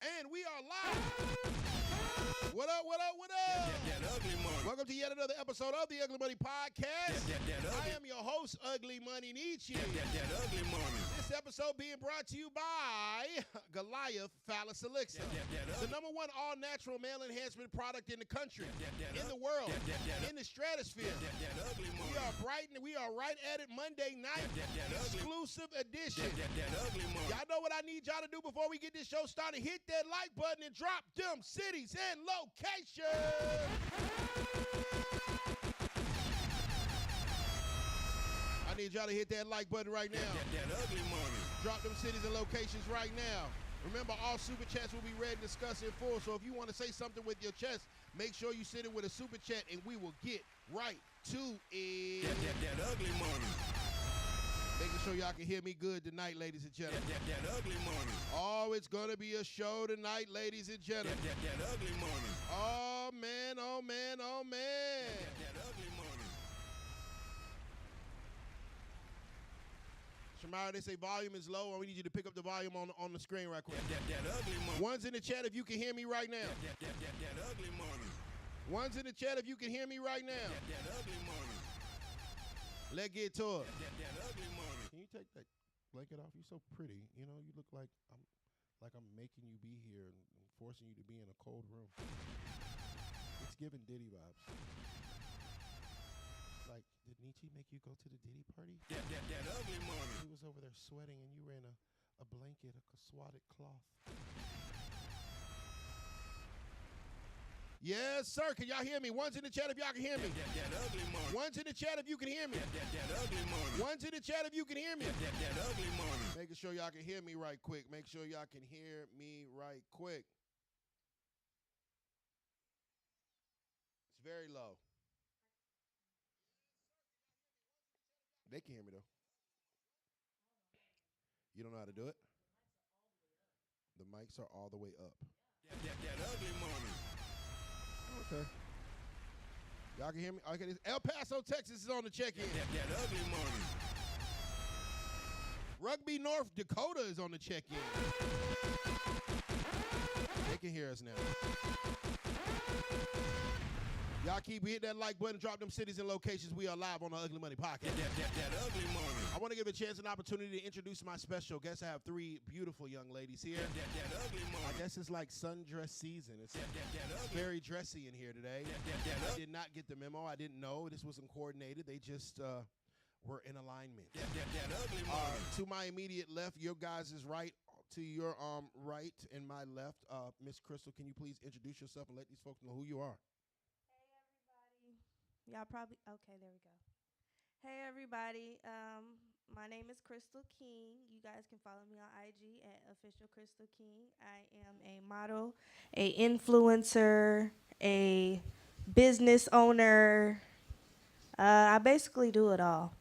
And we are live. What up, what up, what up? That ugly money. Welcome to yet another episode of the Ugly Money Podcast. I am your host, Ugly Money Nietzsche. That ugly money. This episode being brought to you by Goliath Phallus Elixir. The number one all-natural male enhancement product in the country, in the world, in the stratosphere. We are bright and we are right at it Monday night. Exclusive edition. Y'all know what I need y'all to do before we get this show started? Hit that like button and drop them cities and locations. I need y'all to hit that like button right now. That ugly money. Drop them cities and locations right now. Remember, all super chats will be read and discussed in full. So if you want to say something with your chest, make sure you send it with a super chat, and we will get right to it. That ugly money. Making sure y'all can hear me good tonight, ladies and gentlemen. That ugly money. Oh, it's going to be a show tonight, ladies and gentlemen. That ugly money. Oh, man, oh, man, oh, man. That ugly money. Shamara, they say volume is low, or we need you to pick up the volume on the screen right quick. That ugly money. One's in the chat if you can hear me right now. That ugly money. One's in the chat if you can hear me right now. That ugly money. Let's get to it. That ugly money. Can you take that blanket off? You're so pretty. You know, you look like I'm making you be here and forcing you to be in a cold room. It's giving Diddy vibes. Like, did Nietzsche make you go to the Diddy party? That ugly money. He was over there sweating and you were in a blanket, a swatted cloth. Yes, sir. Can y'all hear me? One's in the chat if y'all can hear me. That ugly money. One's in the chat if you can hear me. That ugly money. One's in the chat if you can hear me. That ugly money. Making sure y'all can hear me right quick. Make sure y'all can hear me right quick. It's very low. They can hear me, though. You don't know how to do it? The mics are all the way up. That ugly money. Okay. Y'all can hear me? Okay, El Paso, Texas is on the check-in. That ugly money. Rugby, North Dakota is on the check-in. They can hear us now. Y'all keep hitting that like button, drop them cities and locations. We are live on the Ugly Money Podcast. That ugly money. I want to give a chance and opportunity to introduce my special guests. I have three beautiful young ladies here. That ugly money. I guess it's like sundress season. It's very dressy in here today. I did not get the memo. I didn't know this wasn't coordinated. They just were in alignment. That ugly money. To my immediate left, your guys is right. To your right and my left, Miss Crystal, can you please introduce yourself and let these folks know who you are? Y'all probably, okay, there we go. Hey, everybody. My name is Crystal King. You guys can follow me on IG at Official Crystal King. I am a model, a influencer, a business owner. I basically do it all.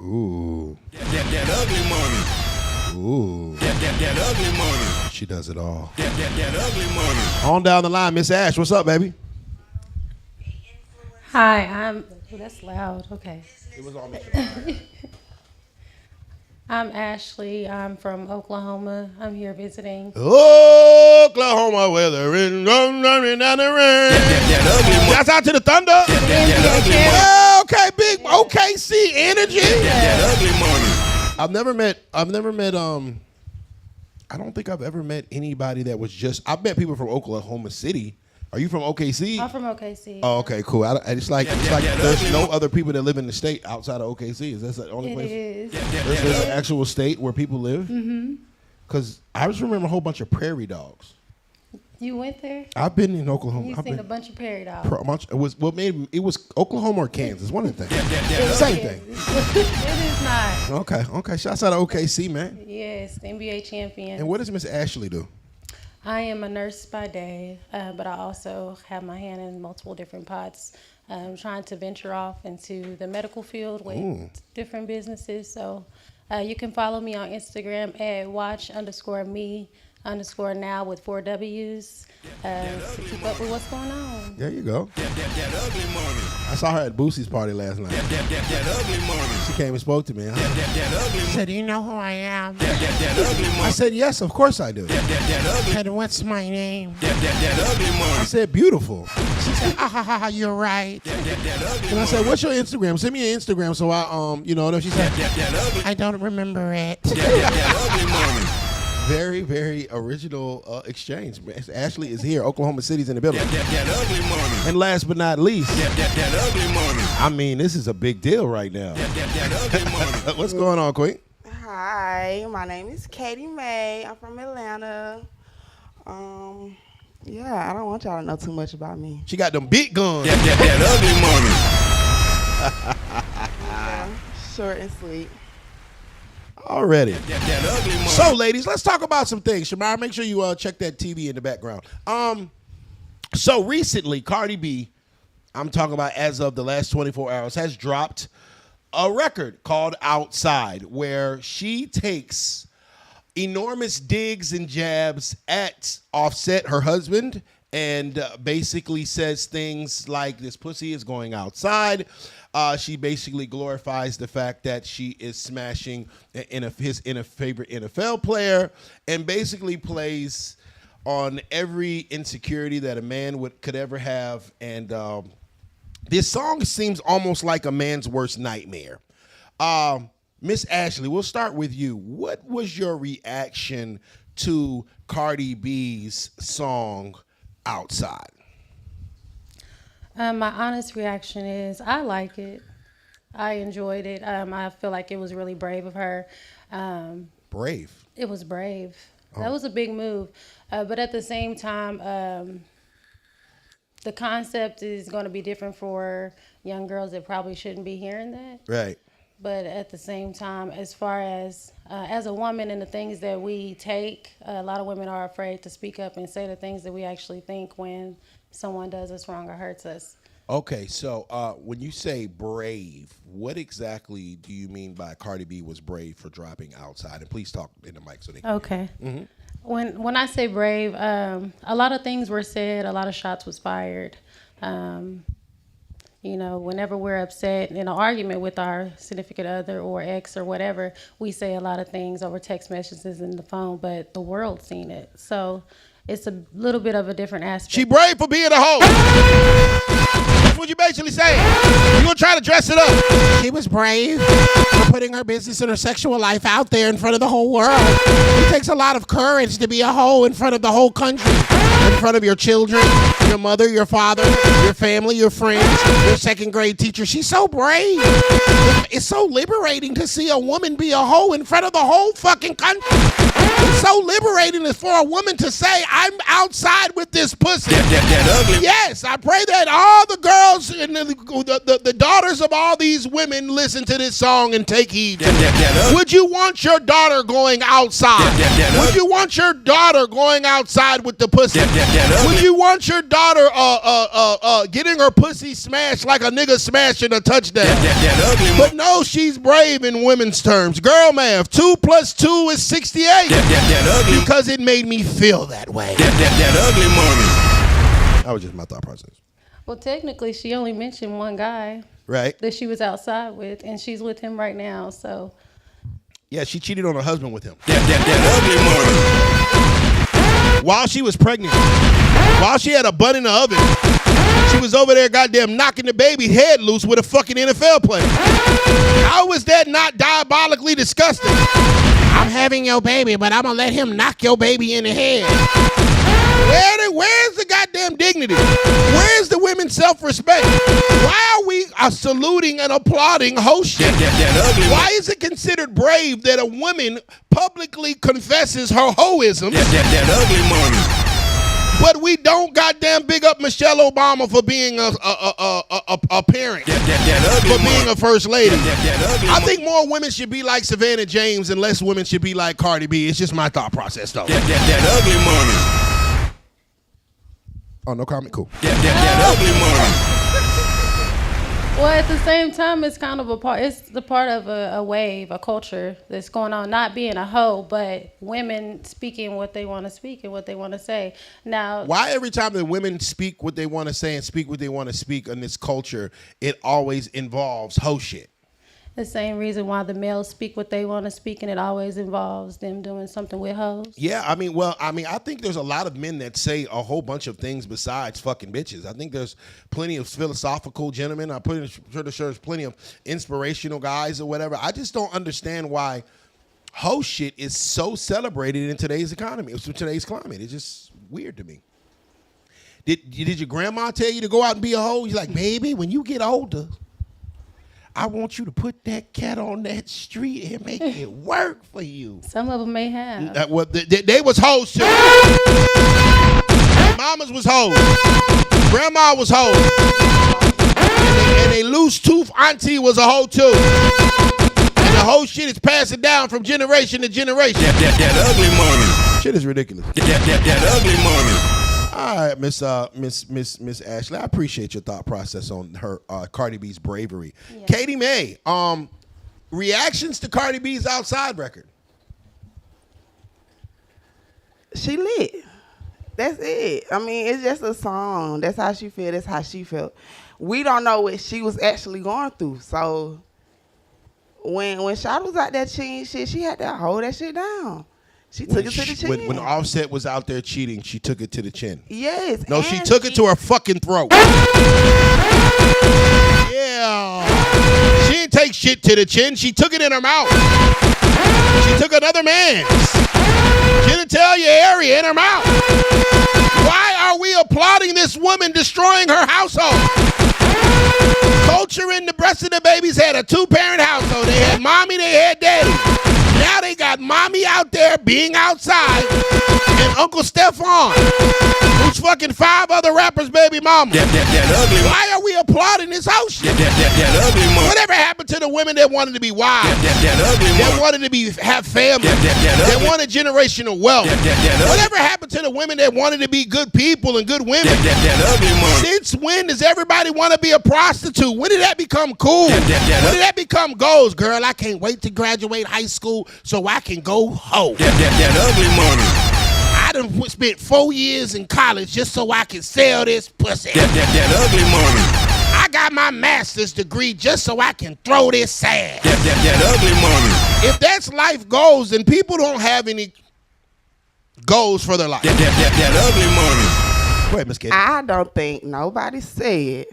Ooh. That ugly money. Ooh. That ugly money. She does it all. That ugly money. On down the line, Miss Ash. What's up, baby? Hi, oh, that's loud. Okay. It was all me. I'm Ashley. I'm from Oklahoma. I'm here visiting. Oklahoma weather is running down the rain. Shouts out to the Thunder. Okay, big OKC energy. That ugly money. I've never met I don't think I've ever met anybody that was just. I've met people from Oklahoma City. Are you from OKC? I'm from OKC. Oh, okay, cool. It's like there's no other people that live in the state outside of OKC. Is that the only place? It is. There's an actual state where people live? Mm-hmm. Because I just remember a whole bunch of prairie dogs. You went there? I've been in Oklahoma. You've seen a bunch of prairie dogs. It was Oklahoma or Kansas, one of the things. Same thing. It is not. Okay. Shouts out to OKC, man. Yes, the NBA champion. And what does Miss Ashley do? I am a nurse by day, but I also have my hand in multiple different pots. I'm trying to venture off into the medical field with different businesses. So you can follow me on Instagram at watch_me. _now with 4 W's to keep up with what's going on. There you go. That ugly mommy. I saw her at Boosie's party last night. That ugly mommy. She came and spoke to me. That ugly mommy. Said, you know who I am? That ugly mommy. I said, yes, of course I do. That ugly. Said, what's my name? That ugly mommy. I said, beautiful. She said, you're right. And I said, what's your Instagram? Send me your Instagram so I, she said, I don't remember it. That ugly mommy. Very, very original exchange. Ashley is here. Oklahoma City's in the building. That ugly mommy. And last but not least, that ugly mommy. I mean, this is a big deal right now. That ugly mommy. What's going on, Queen? Hi, my name is Katie May. I'm from Atlanta. Yeah, I don't want y'all to know too much about me. She got them big guns. That ugly mommy. Yeah, short and sweet. Already. So, ladies, let's talk about some things. Shamara, make sure you check that TV in the background. So recently, Cardi B, I'm talking about as of the last 24 hours, has dropped a record called Outside, where she takes enormous digs and jabs at Offset, her husband, and basically says things like, this pussy is going outside. She basically glorifies the fact that she is smashing his favorite NFL player, and basically plays on every insecurity that a man could ever have. And this song seems almost like a man's worst nightmare. Miss Ashley, we'll start with you. What was your reaction to Cardi B's song Outside? My honest reaction is I like it. I enjoyed it. I feel like it was really brave of her. Brave? It was brave. Oh. That was a big move. But at the same time, the concept is going to be different for young girls that probably shouldn't be hearing that. Right. But at the same time, as far as a woman and the things that we take, a lot of women are afraid to speak up and say the things that we actually think when someone does us wrong or hurts us. Okay, so when you say brave, what exactly do you mean by Cardi B was brave for dropping Outside? And please talk in the mic so they can. Okay. Mm-hmm. When I say brave, a lot of things were said, a lot of shots was fired. Whenever we're upset in an argument with our significant other or ex or whatever, we say a lot of things over text messages and the phone, but the world's seen it. So it's a little bit of a different aspect. She brave for being a hoe. That's what you basically saying. You gonna try to dress it up. She was brave for putting her business and her sexual life out there in front of the whole world. It takes a lot of courage to be a hoe in front of the whole country. In front of your children, your mother, your father, your family, your friends, your second grade teacher. She's so brave. It's so liberating to see a woman be a hoe in front of the whole fucking country. It's so liberating for a woman to say, I'm outside with this pussy. That ugly. Yes, I pray that all the girls and the daughters of all these women listen to this song and take heed. Would you want your daughter going outside? Would you want your daughter going outside with the pussy? Would you want your daughter getting her pussy smashed like a nigga smashing a touchdown? But no, she's brave in women's terms. Girl math, 2 + 2 is 68. Because it made me feel that way. That ugly mommy. That was just my thought process. Well, technically, she only mentioned one guy. Right. That she was outside with, and she's with him right now, so. Yeah, she cheated on her husband with him. That ugly mommy. While she was pregnant, while she had a bun in the oven, she was over there goddamn knocking the baby head loose with a fucking NFL player. How is that not diabolically disgusting? I'm having your baby, but I'm going to let him knock your baby in the head. Where's the goddamn dignity? Where's the women's self-respect? Why are we saluting and applauding hoe shit? Why is it considered brave that a woman publicly confesses her hoism? That ugly money. But we don't goddamn big up Michelle Obama for being a parent, for being a first lady. I think more women should be like Savannah James and less women should be like Cardi B. It's just my thought process, though. That ugly money. Oh, no comment? Cool. That ugly money. Well, at the same time, it's kind of a part. It's the part of a wave, a culture that's going on. Not being a hoe, but women speaking what they want to speak and what they want to say. Now, why every time that women speak what they want to say and speak what they want to speak in this culture, it always involves hoe shit? the same reason why the males speak what they want to speak, and it always involves them doing something with hoes. Yeah, I mean, I think there's a lot of men that say a whole bunch of things besides fucking bitches. I think there's plenty of philosophical gentlemen. I'm pretty sure there's plenty of inspirational guys or whatever. I just don't understand why hoe shit is so celebrated in today's economy, today's climate. It's just weird to me. Did your grandma tell you to go out and be a hoe? You're like, baby, when you get older, I want you to put that cat on that street and make it work for you. Some of them may have. Well, they was hoes too. Mamas was hoes. Grandma was hoes. And a loose tooth auntie was a hoe too. And the whole shit is passing down from generation to generation. That ugly money. Shit is ridiculous. That ugly money. All right, Miss Ashley, I appreciate your thought process on her Cardi B's bravery. Yeah. Katie May, reactions to Cardi B's Outside record. She lit. That's it. I mean, it's just a song. That's how she feel. That's how she felt. We don't know what she was actually going through. So when Shawty was out there cheating shit, she had to hold that shit down. She took it to the chin. When Offset was out there cheating, she took it to the chin. Yes. No, she took it to her fucking throat. Yeah. She didn't take shit to the chin. She took it in her mouth. She took another man's genitalia area in her mouth. Why are we applauding this woman destroying her household? Culture in the breast of the babies had a 2-parent household. They had mommy, they had daddy. Now they got mommy out there being outside and Uncle Stefan, who's fucking 5 other rappers' baby mama. That ugly. Why are we applauding this whole shit? That ugly money. Whatever happened to the women that wanted to be wives? That ugly money. That wanted to have family. That wanted generational wealth. Whatever happened to the women that wanted to be good people and good women? That ugly money. Since when does everybody want to be a prostitute? When did that become cool? When did that become goals? Girl, I can't wait to graduate high school so I can go hoe. That ugly money. I done spent 4 years in college just so I can sell this pussy. That ugly money. I got my master's degree just so I can throw this ass. That ugly money. If that's life goals, then people don't have any goals for their life. That ugly money. Go ahead, Miss Katie. I don't think nobody said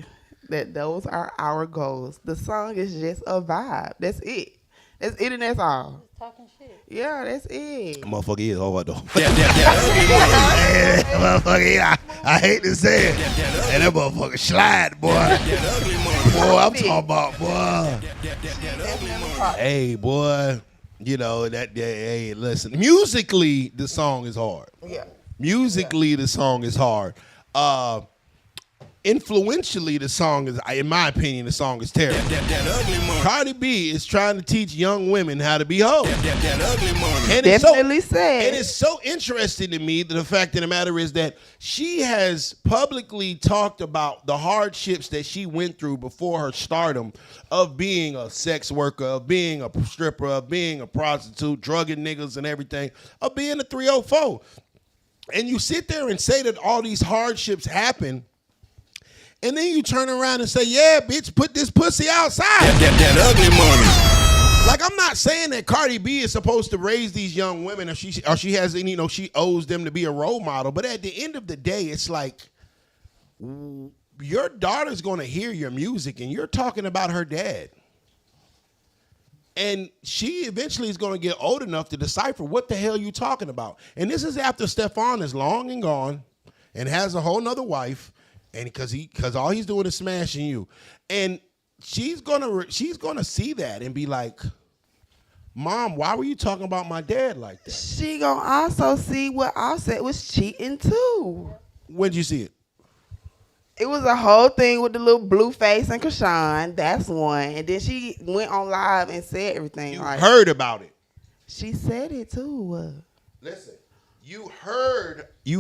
that those are our goals. The song is just a vibe. That's it. That's it and that's all. Talking shit. Yeah, that's it. Motherfucker is hard though. That ugly money. Motherfucker, yeah, I hate to say it. And that motherfucker slide, boy. That ugly money. Boy, I'm talking about, boy. That ugly money. Hey, boy, you know, hey, listen. Musically, the song is hard. Yeah. Musically, the song is hard. Influentially, the song is, in my opinion, the song is terrible. That ugly money. Cardi B is trying to teach young women how to be hoes. That ugly money. And Definitely said. And it's so interesting to me that the fact of the matter is that she has publicly talked about the hardships that she went through before her stardom of being a sex worker, of being a stripper, of being a prostitute, drugging niggas and everything, of being a 304. And you sit there and say that all these hardships happen, and then you turn around and say, yeah, bitch, put this pussy outside. That ugly money. Like, I'm not saying that Cardi B is supposed to raise these young women or she has any, she owes them to be a role model. But at the end of the day, it's like your daughter's going to hear your music and you're talking about her dad. And she eventually is going to get old enough to decipher what the hell you talking about. And this is after Stefan is long and gone and has a whole nother wife. And because all he's doing is smashing you, and she's gonna see that and be like, Mom, why were you talking about my dad like that? She gonna also see what Offset was cheating too. When'd you see it? It was a whole thing with the little blue face and Krishan. That's one. And then she went on live and said everything. You heard about it. She said it too. Listen, You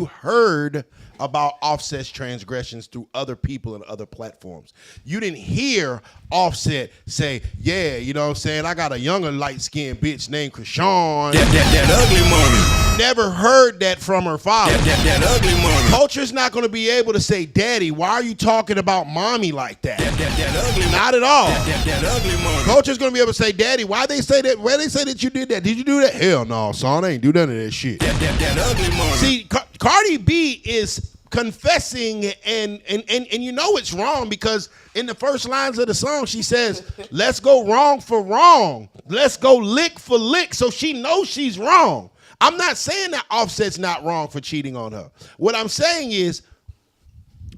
heard about Offset's transgressions through other people and other platforms. You didn't hear Offset say, yeah, you know what I'm saying, I got a younger light-skinned bitch named Krishan. That ugly money. Never heard that from her father. That ugly money. Culture's not going to be able to say, Daddy, why are you talking about mommy like that? That ugly money. Not at all. That ugly money. Culture's going to be able to say, Daddy, why they say that you did that? Did you do that? Hell no, son, I ain't do none of that shit. That ugly money. See, Cardi B is confessing and you know it's wrong because in the first lines of the song she says, let's go wrong for wrong. Let's go lick for lick. So she knows she's wrong. I'm not saying that Offset's not wrong for cheating on her. What I'm saying is,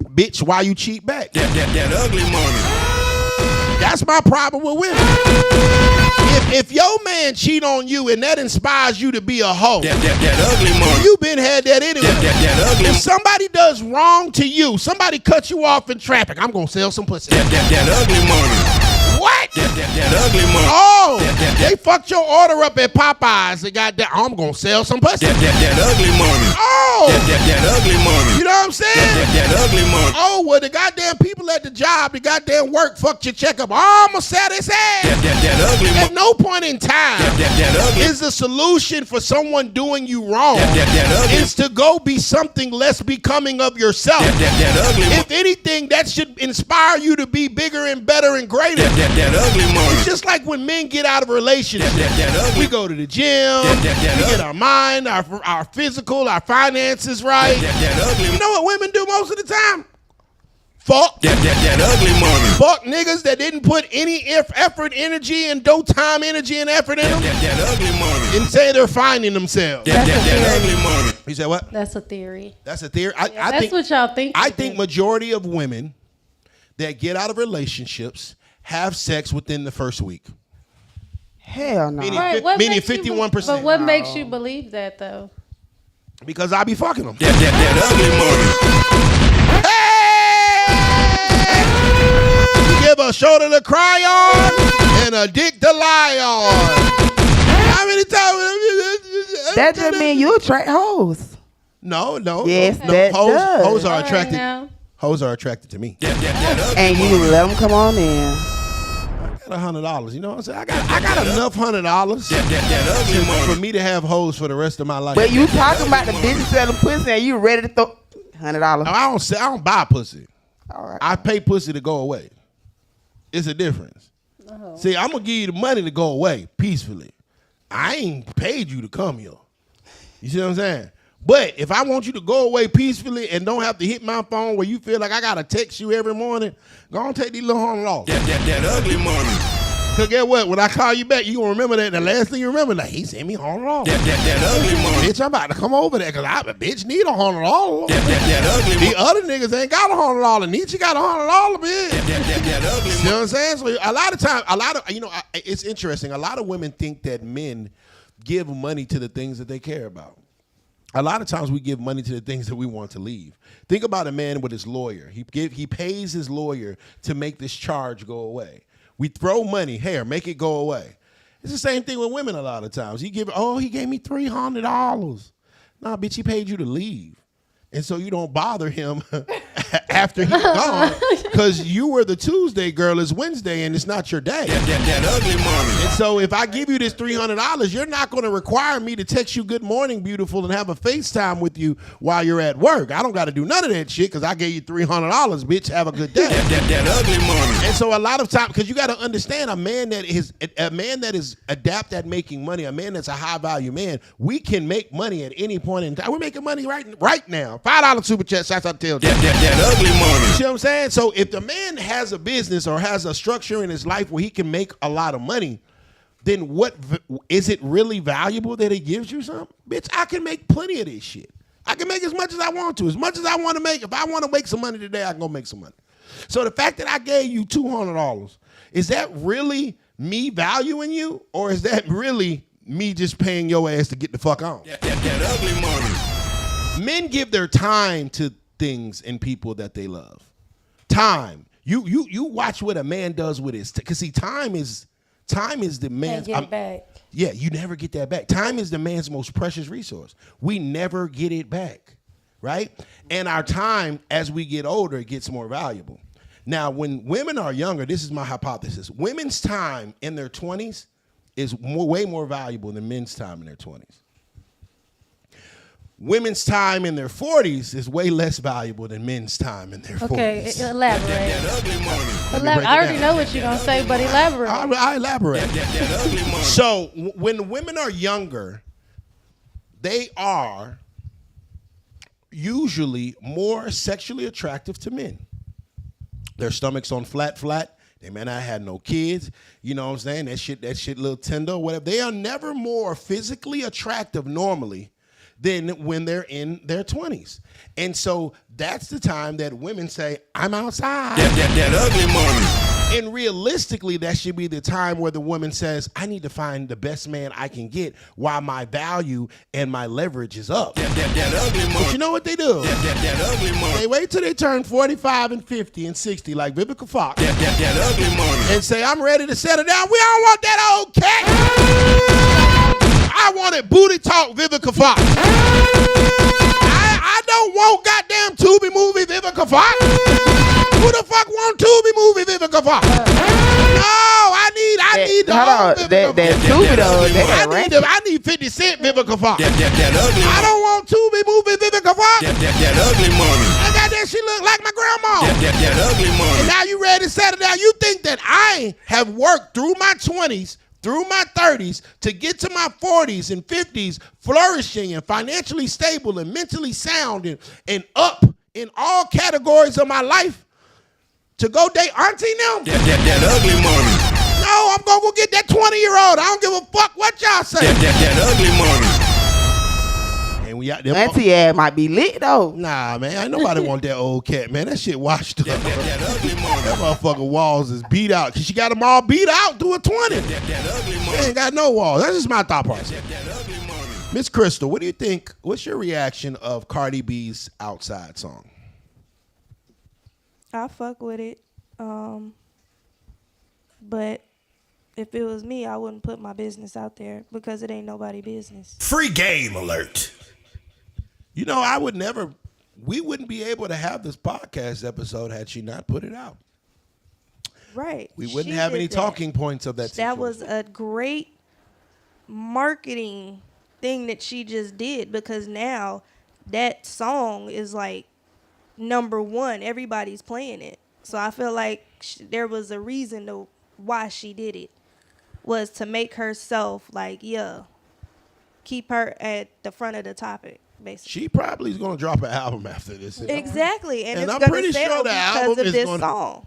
bitch, why you cheat back? That ugly money. That's my problem with women. If your man cheat on you and that inspires you to be a hoe, that ugly money. You been had that anyway. That ugly. If somebody does wrong to you, somebody cuts you off in traffic, I'm gonna sell some pussy. That ugly money. What? That ugly money. Oh, they fucked your order up at Popeyes. They got that. I'm gonna sell some pussy. That ugly money. Oh, that ugly money. You know what I'm saying? That ugly money. Oh, well, the goddamn people at the job, the goddamn work fucked your checkup. Oh, I'm gonna sell this ass. That ugly money. At no point in time is the solution for someone doing you wrong is to go be something less becoming of yourself. That ugly. If anything, that should inspire you to be bigger and better and greater. That ugly money. It's just like when men get out of relationships. We go to the gym, we get our mind, our physical, our finances right. You know what women do most of the time? Fuck. That ugly money. Fuck niggas that didn't put any effort, energy, and time, energy, and effort in them. That ugly money. And say they're finding themselves. That ugly money. You said what? That's a theory. That's a theory? I that's think, what y'all think. I think majority of women that get out of relationships have sex within the first week. Hell no. Meaning 51%. But what makes you believe that, though? Because I be fucking them. That ugly money. Hey! You give a shoulder to cry on and a dick to lie on. How many times? That just mean you attract hoes. No. Yes, no. that does. Hoes are attracted. Hoes are attracted to me. And you let them come on in. I got $100. You know what I'm saying? I got enough $100 for me to have hoes for the rest of my life. But you talking about the bitches selling pussy and you ready to throw $100? I don't buy pussy. All right. I pay pussy to go away. It's a difference. Oh. See, I'm gonna give you the money to go away peacefully. I ain't paid you to come here. You see what I'm saying? But if I want you to go away peacefully and don't have to hit my phone where you feel like I gotta text you every morning, go on take these little $100. That ugly money. Cause get what? When I call you back, you gonna remember that. The last thing you remember, like he sent me $100. That ugly money. Bitch, I'm about to come over there because I bitch need $100. That ugly. The other niggas ain't got $100. Nietzsche got $100, bitch. That ugly. You know what I'm saying? So a lot of times, it's interesting. A lot of women think that men give money to the things that they care about. A lot of times we give money to the things that we want to leave. Think about a man with his lawyer. He pays his lawyer to make this charge go away. We throw money, here, make it go away. It's the same thing with women a lot of times. He gave me $300. Nah, bitch, he paid you to leave. And so you don't bother him after he's gone because you were the Tuesday girl, it's Wednesday, and it's not your day. That ugly money. And so if I give you this $300, you're not going to require me to text you good morning, beautiful, and have a FaceTime with you while you're at work. I don't got to do none of that shit because I gave you $300, bitch. Have a good day. That ugly money. And so a lot of times, because you got to understand, a man that is adept at making money, a man that's a high value man, we can make money at any point in time. We're making money right now. $5 super chat. Shouts out to Tail. That ugly money. You see what I'm saying? So if the man has a business or has a structure in his life where he can make a lot of money, then what is it really valuable that he gives you something? Bitch, I can make plenty of this shit. I can make as much as I want to, as much as I want to make. If I want to make some money today, I can go make some money. So the fact that I gave you $200, is that really me valuing you, or is that really me just paying your ass to get the fuck on? That ugly money. Men give their time to things and people that they love. Time. You watch what a man does with his, because see, time is the man's. Can't get it back. Yeah, you never get that back. Time is the man's most precious resource. We never get it back, right? And our time, as we get older, it gets more valuable. Now, when women are younger, this is my hypothesis. Women's time in their 20s is way more valuable than men's time in their 20s. Women's time in their 40s is way less valuable than men's time in their 40s. Okay, elaborate. I already know what you're going to say, but elaborate. I elaborate. So when women are younger, they are usually more sexually attractive to men. Their stomach's on flat. They may not have no kids. You know what I'm saying? That shit a little tender or whatever. They are never more physically attractive normally than when they're in their 20s. And so that's the time that women say, I'm outside. That ugly money. And realistically, that should be the time where the woman says, I need to find the best man I can get while my value and my leverage is up. That ugly money. But you know what they do? That ugly money. They wait till they turn 45 and 50 and 60 like Vivica Fox. That ugly money. And say, I'm ready to settle down. We don't want that old cat. I wanted booty talk Vivica Fox. I don't want goddamn Tubi movie Vivica Fox. Who the fuck want Tubi movie Vivica Fox? No, I need the whole Vivica Fox. I need 50 Cent Vivica Fox. I don't want Tubi movie Vivica Fox. That ugly money. I got that she look like my grandma. That ugly money. And now you ready to settle down. You think that I have worked through my 20s, through my 30s, to get to my 40s and 50s flourishing and financially stable and mentally sound and up in all categories of my life to go date auntie now? That ugly money. No, I'm going to go get that 20-year-old. I don't give a fuck what y'all say. That ugly money. And we out there. Auntie ad might be lit, though. Nah, man. Ain't nobody want that old cat, man. That shit washed up. That ugly money. That motherfucking walls is beat out. Because she got them all beat out through a 20. That ugly money. They ain't got no walls. That's just my thought process. That ugly money. Miss Crystal, what do you think? What's your reaction of Cardi B's Outside song? I fuck with it. But if it was me, I wouldn't put my business out there because it ain't nobody's business. Free game alert. You know, we wouldn't be able to have this podcast episode had she not put it out. Right. We wouldn't have any talking points of that situation. That was a great marketing thing that she just did because now that song is like #1. Everybody's playing it. So I feel like there was a reason to why she did it was to make herself like, keep her at the front of the topic, basically. She probably is going to drop an album after this. Exactly. And it's I'm going pretty to sell sure the album because of is this gonna, song.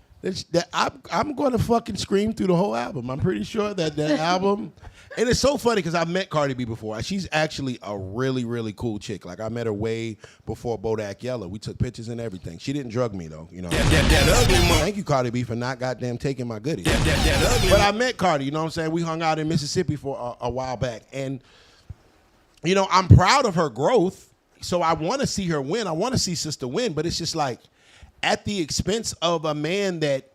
I'm going to fucking scream through the whole album. I'm pretty sure that album... And it's so funny because I've met Cardi B before. She's actually a really, really cool chick. Like, I met her way before Bodak Yellow. We took pictures and everything. She didn't drug me, though. You know. Thank you, Cardi B, for not goddamn taking my goodies. But I met Cardi, you know what I'm saying? We hung out in Mississippi for a while back. And, you know, I'm proud of her growth. So I want to see her win. I want to see sister win. But it's just like, at the expense of a man that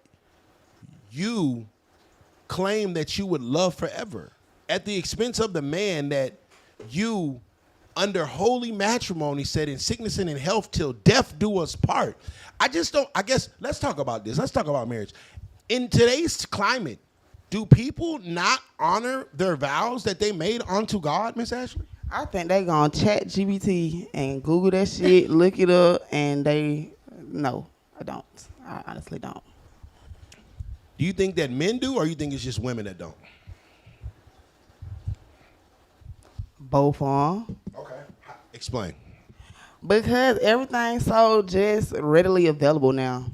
you claim that you would love forever. At the expense of the man that you, under holy matrimony, said in sickness and in health till death do us part. I guess, let's talk about this. Let's talk about marriage. In today's climate, do people not honor their vows that they made unto God, Miss Ashley? I think they gonna chat GBT and Google that shit, look it up, and no, I don't. I honestly don't. Do you think that men do, or you think it's just women that don't? Both on. Okay. Explain. Because everything's so just readily available now.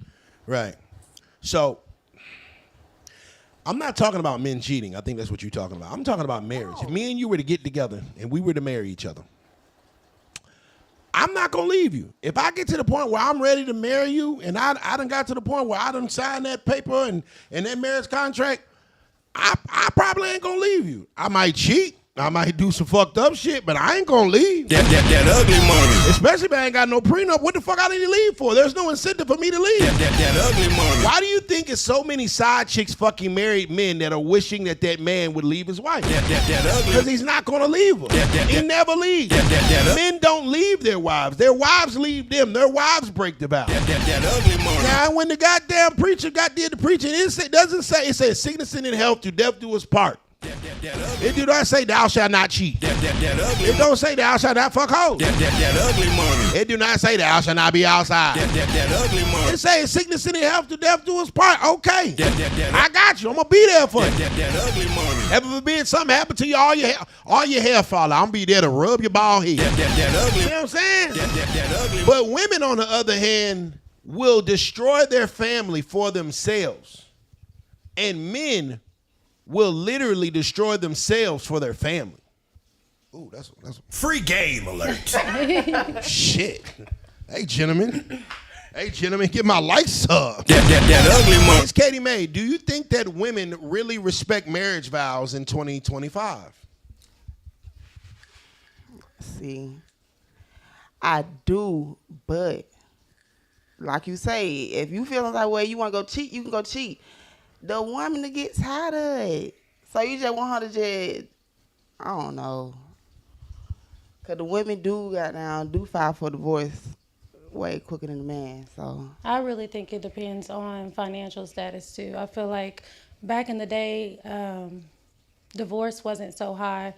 Right. So, I'm not talking about men cheating. I think that's what you're talking about. I'm talking about marriage. If me and you were to get together and we were to marry each other, I'm not going to leave you. If I get to the point where I'm ready to marry you and I done got to the point where I done signed that paper and that marriage contract, I probably ain't going to leave you. I might cheat. I might do some fucked up shit, but I ain't gonna leave. That ugly money. Especially if I ain't got no prenup. What the fuck I need to leave for? There's no incentive for me to leave. That ugly money. Why do you think it's so many side chicks fucking married men that are wishing that man would leave his wife? That ugly. Because he's not gonna leave her. He never leaves. Men don't leave their wives. Their wives leave them. Their wives break the vow. That ugly money. Now, when the goddamn preacher did the preaching, it doesn't say, it says sickness and in health to death do us part. It do not say thou shalt not cheat. It don't say thou shalt not fuck hoes. That ugly money. It do not say thou shalt not be outside. That ugly money. It says sickness and in health to death do us part. Okay. I got you. I'm gonna be there for you. That ugly money. Heaven forbid something happen to you, all your hair fall out. I'm gonna be there to rub your bald head. That ugly. You know what I'm saying? That ugly. But women, on the other hand, will destroy their family for themselves. And men will literally destroy themselves for their family. Ooh, that's Free game alert. shit. Hey, gentlemen. Get my likes up. That ugly money. Miss Katie Mae, do you think that women really respect marriage vows in 2025? See, I do, but like you say, if you feel like, well, you want to go cheat, you can go cheat. The woman that gets tired of it. So you just want her to just, I don't know. Because the women do file for divorce way quicker than the man. So I really think it depends on financial status too. I feel like back in the day, divorce wasn't so high.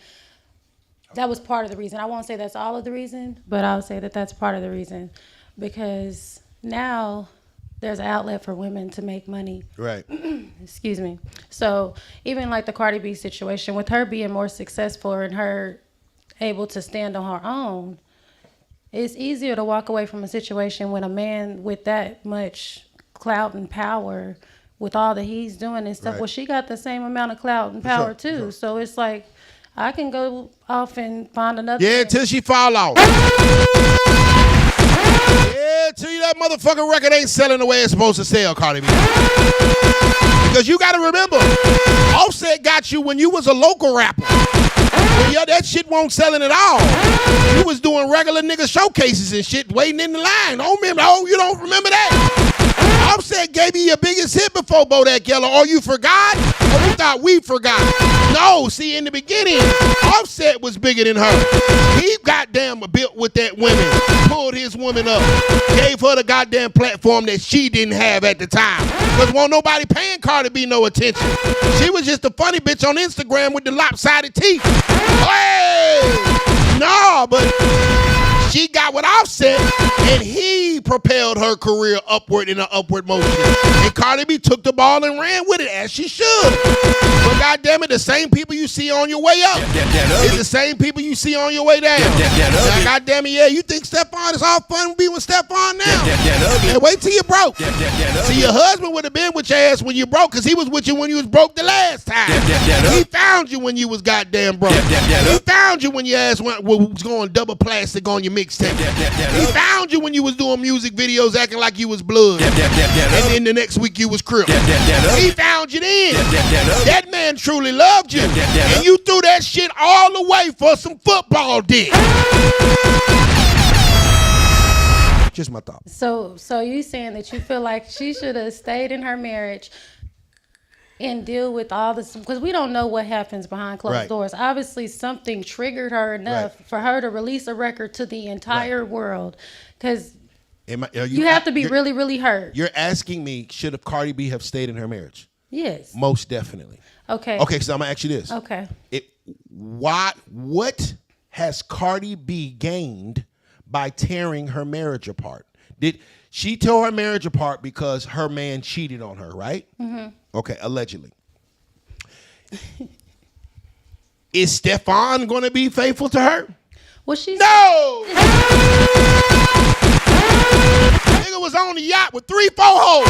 That was part of the reason. I won't say that's all of the reason, but I'll say that that's part of the reason. Because now there's an outlet for women to make money. Right. Excuse me. So even like the Cardi B situation, with her being more successful and her able to stand on her own, it's easier to walk away from a situation when a man with that much clout and power, with all that he's doing and stuff, Right. well, she got the same amount of clout and power sure, too. sure. So it's like, I can go off and find another. Yeah, until she fall off. Yeah, till you that motherfucking record ain't selling the way it's supposed to sell, Cardi B. Because you got to remember, Offset got you when you was a local rapper. Well, yeah, that shit won't selling at all. You was doing regular nigga showcases and shit, waiting in the line. Don't remember? Oh, you don't remember that? Offset gave you your biggest hit before Bodak Yellow. Oh, you forgot? Or we thought we forgot? No, see, in the beginning, Offset was bigger than her. He goddamn built with that woman, pulled his woman up, gave her the goddamn platform that she didn't have at the time. Because won't nobody paying Cardi B no attention. She was just a funny bitch on Instagram with the lopsided teeth. Hey! No, but she got with Offset, and he propelled her career upward in an upward motion. And Cardi B took the ball and ran with it, as she should. But goddamn it, the same people you see on your way up is the same people you see on your way down. Now, goddamn it, yeah, you think Stephon is all fun being with Stephon now? And wait till you're broke. See, your husband would have been with your ass when you broke, because he was with you when you was broke the last time. He found you when you was goddamn broke. He found you when your ass was going double plastic on your mixtape. He found you when you was doing music videos acting like you was blood. And then the next week you was Crip. He found you then. That man truly loved you. And you threw that shit all away for some football dick. Just my thought. So you saying that you feel like she should have stayed in her marriage and deal with all this, because we don't know what happens behind closed doors. Obviously, something triggered her enough for her to release a record to the entire world. Because you have to be really, really hurt. You're asking me, should have Cardi B have stayed in her marriage? Yes. Most definitely. Okay. Okay, so I'm gonna ask you this. Okay. What has Cardi B gained by tearing her marriage apart? Did she tore her marriage apart because her man cheated on her, right? Mm-hmm. Okay, allegedly. Is Stephon going to be faithful to her? Well, she's No! Nigga was on the yacht with 3 holes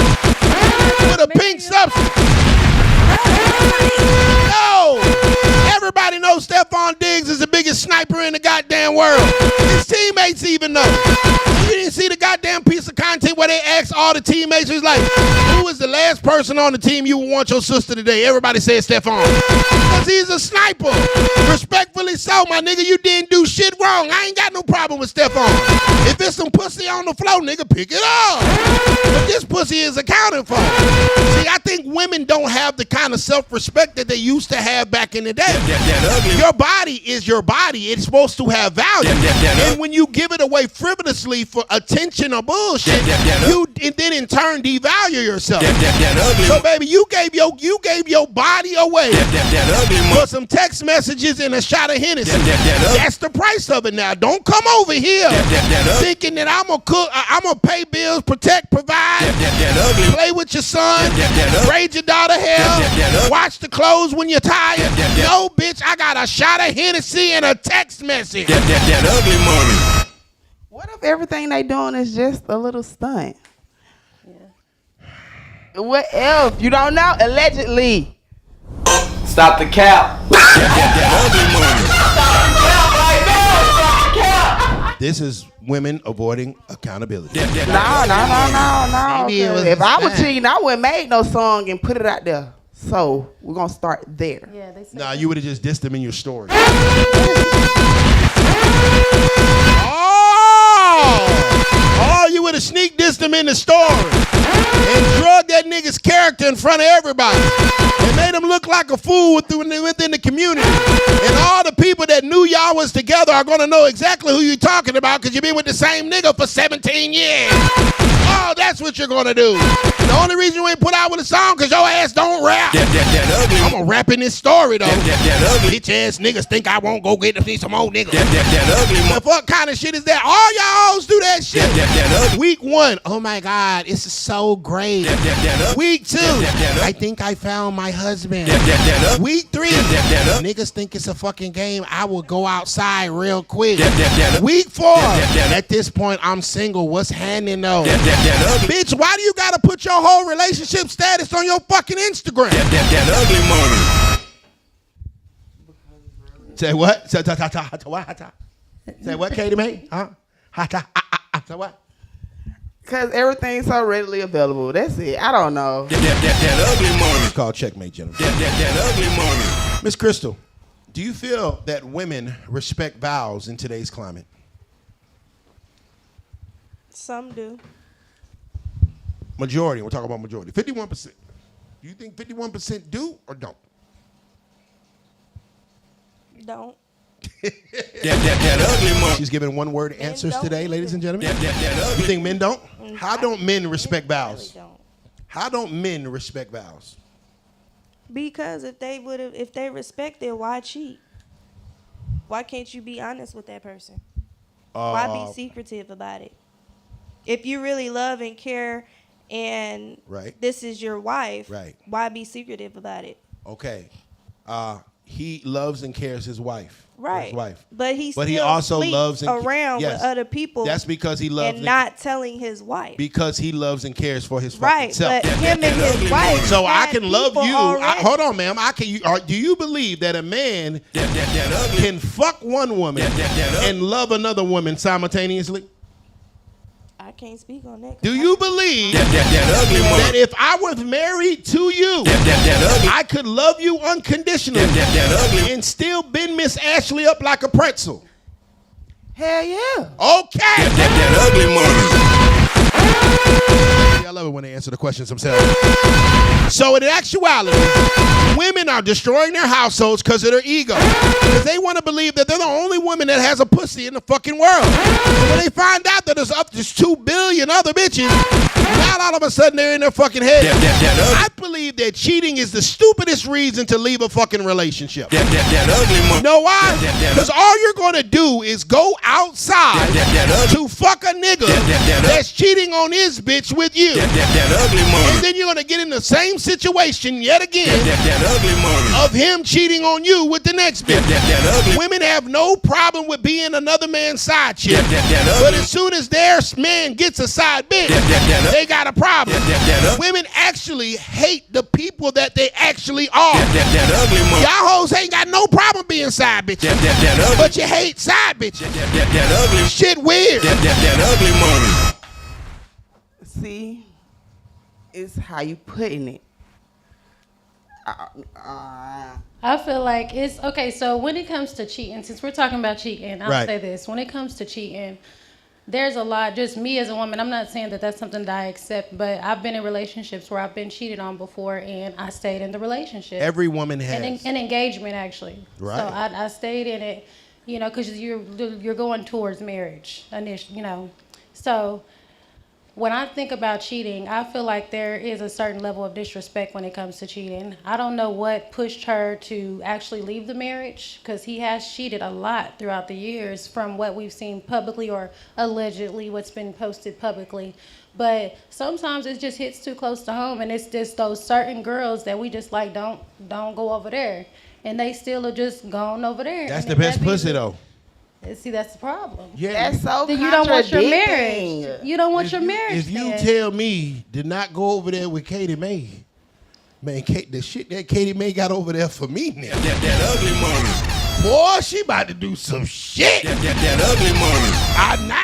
with a pink substance. No! Everybody knows Stephon Diggs is the biggest sniper in the goddamn world. His teammates even know. You didn't see the goddamn piece of content where they asked all the teammates, it's like, who was the last person on the team you would want your sister today? Everybody said Stephon. Because he's a sniper. Respectfully so, my nigga, you didn't do shit wrong. I ain't got no problem with Stephon. If it's some pussy on the floor, nigga, pick it up. But this pussy is accounted for. See, I think women don't have the kind of self-respect that they used to have back in the day. Your body is your body. It's supposed to have value. And when you give it away frivolously for attention or bullshit, you then in turn devalue yourself. So baby, you gave your body away for some text messages and a shot of Hennessy. That's the price of it now. Don't come over here thinking that I'm gonna cook, I'm gonna pay bills, protect, provide, play with your son, braid your daughter hair, wash the clothes when you're tired. No, bitch, I got a shot of Hennessy and a text message. That ugly money. What if everything they doing is just a little stunt? Yeah. What else? You don't know? Allegedly. Stop the cap. This is women avoiding accountability. No. If I was cheating, I wouldn't make no song and put it out there. So we're gonna start there. Yeah, they said nah, you would have just dissed them in your story. Oh, you would have sneak dissed them in the story and drug that nigga's character in front of everybody and made him look like a fool within the community. And all the people that knew y'all was together are gonna know exactly who you're talking about because you've been with the same nigga for 17 years. Oh, that's what you're gonna do. The only reason you ain't put out with a song because your ass don't rap. I'm gonna rap in this story though. Bitch ass niggas think I won't go get some old niggas. The fuck kind of shit is that? All y'all hoes do that shit. Week 1, oh my God, it's so great. Week 2, I think I found my husband. Week 3, niggas think it's a fucking game. I will go outside real quick. Week 4, at this point I'm single. What's happening though? Bitch, why do you gotta put your whole relationship status on your fucking Instagram? That ugly money. Say what? Say what, Katie Mae? Huh? Say what? Because everything's so readily available. That's it. I don't know. That ugly money. It's called checkmate, gentlemen. That ugly money. Miss Crystal, do you feel that women respect vows in today's climate? Some do. Majority, we're talking about majority. 51%. Do you think 51% do or don't? Don't. that ugly money. She's giving one-word answers today, either. ladies and gentlemen. You think men don't? How don't men respect vows? Really don't. How don't men respect vows? Because if they respect it, why cheat? Why can't you be honest with that person? Why be secretive about it? If you really love and care and this is your wife, why be secretive about it? Okay. He loves and cares his wife. Right. His wife. But he also loves and around with other people. That's because he loves and not telling his wife. Because he loves and cares for his fucking self. But him and his wife. So I can love you. Hold on, ma'am. Do you believe that a man can fuck one woman and love another woman simultaneously? I can't speak on that. Do you believe that if I was married to you, I could love you unconditionally and still bend Miss Ashley up like a pretzel? Hell yeah. Okay. That ugly money. I love it when they answer the questions themselves. So in actuality, women are destroying their households because of their ego. Because they want to believe that they're the only woman that has a pussy in the fucking world. And when they find out that there's up to 2 billion other bitches, now all of a sudden they're in their fucking head. I believe that cheating is the stupidest reason to leave a fucking relationship. You know why? Because all you're going to do is go outside to fuck a nigga that's cheating on his bitch with you. And then you're going to get in the same situation yet again of him cheating on you with the next bitch. Women have no problem with being another man's side chick. But as soon as their man gets a side bitch, they got a problem. Women actually hate the people that they actually are. Y'all hoes ain't got no problem being side bitches. But you hate side bitches. Shit weird. See, it's how you putting it. I feel like it's okay. So when it comes to cheating, since we're talking about cheating, I'll say this: when it comes to cheating, there's a lot. Just me as a woman, I'm not saying that that's something that I accept, but I've been in relationships where I've been cheated on before, and I stayed in the relationship. Every woman has an engagement, actually. Right. So I stayed in it, because you're going towards marriage, So when I think about cheating, I feel like there is a certain level of disrespect when it comes to cheating. I don't know what pushed her to actually leave the marriage, because he has cheated a lot throughout the years from what we've seen publicly or allegedly what's been posted publicly. But sometimes it just hits too close to home, and it's just those certain girls that we just like, don't go over there. And they still are just going over there. That's the best pussy, though. See, that's the problem. Yeah, that's so Then you don't want your marriage. You don't want your marriage. If you tell me to not go over there with Katie May, man, the shit that Katie May got over there for me now. That ugly money. Boy, she about to do some shit. That ugly money.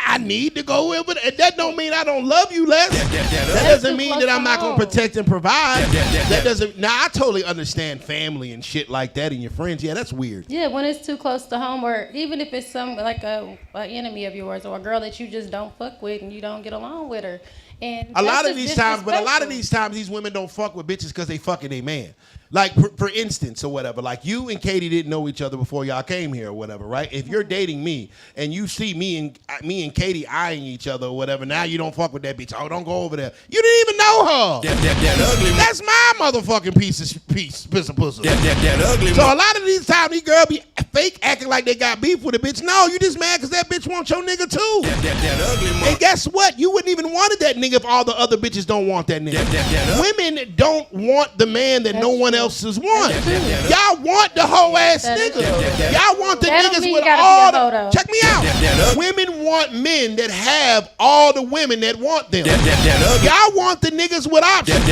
I need to go over there. That don't mean I don't love you less. That doesn't mean that I'm not going to protect and provide. That doesn't. Now, I totally understand family and shit like that and your friends. Yeah, that's weird. Yeah, when it's too close to home, or even if it's some like a enemy of yours or a girl that you just don't fuck with and you don't get along with her. And a lot of these times, these women don't fuck with bitches because they fucking a man. Like, for instance, or whatever, like you and Katie didn't know each other before y'all came here or whatever, right? If you're dating me and you see me and Katie eyeing each other or whatever, now you don't fuck with that bitch. Oh, don't go over there. You didn't even know her. That ugly. That's my motherfucking piece of pussy. That ugly. So a lot of these times, these girls be fake acting like they got beef with a bitch. No, you just mad because that bitch wants your nigga too. That ugly. And guess what? You wouldn't even wanted that nigga if all the other bitches don't want that nigga. Women don't want the man that no one else is want. Y'all want the whole ass nigga. Y'all want the niggas with all the. Check me out. Women want men that have all the women that want them. Y'all want the niggas with options.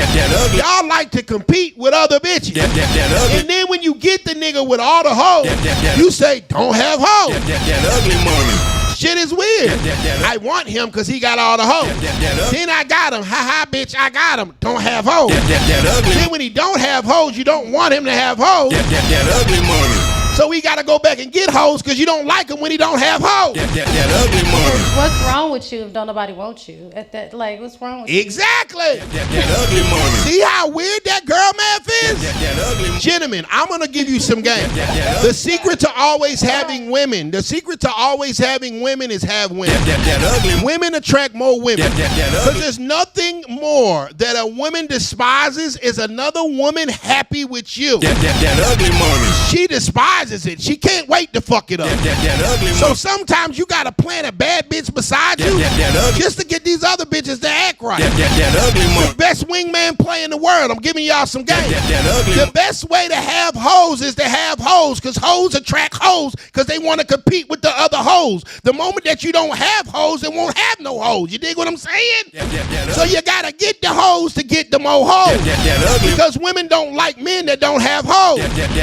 Y'all like to compete with other bitches. And then when you get the nigga with all the hoes, you say, don't have hoes. Ugly money. Shit is weird. I want him because he got all the hoes. Then I got him. Ha ha, bitch, I got him. Don't have hoes. Then when he don't have hoes, you don't want him to have hoes. Ugly money. So we got to go back and get hoes because you don't like him when he don't have hoes. Ugly money. What's wrong with you if don't nobody want you? What's wrong with you? Exactly. Ugly money. See how weird that girl math is? Gentlemen, I'm going to give you some game. The secret to always having women, is have women. Women attract more women. Because there's nothing more that a woman despises is another woman happy with you. Ugly money. She despises it. She can't wait to fuck it up. So sometimes you got to plant a bad bitch beside you just to get these other bitches to act right. The best wingman play in the world. I'm giving y'all some game. The best way to have hoes is to have hoes because hoes attract hoes because they want to compete with the other hoes. The moment that you don't have hoes, it won't have no hoes. You dig what I'm saying? So you got to get the hoes to get the more hoes. Because women don't like men that don't have hoes.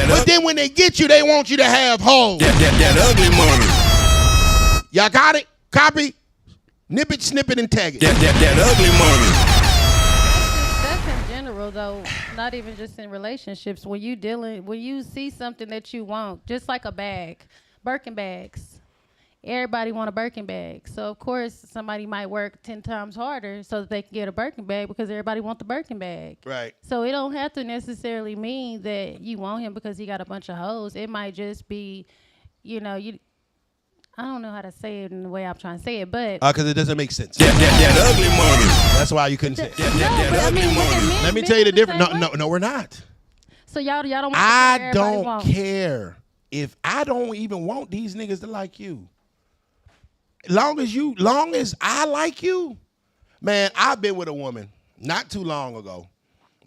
But then when they get you, they want you to have hoes. Ugly money. Y'all got it? Copy? Nip it, snip it, and tag it. Ugly money. That's in general, though, not even just in relationships. When you see something that you want, just like a bag, Birkin bags. Everybody want a Birkin bag. So, of course, somebody might work 10 times harder so that they can get a Birkin bag because everybody want the Birkin bag. Right. So it don't have to necessarily mean that you want him because he got a bunch of hoes. It might just be, I don't know how to say it in the way I'm trying to say it, but... Because it doesn't make sense. That ugly money. That's why you couldn't say it. Let me tell you the difference. No, we're not. So y'all don't want I don't care if I don't even want these niggas to like you. Long as I like you, man, I've been with a woman not too long ago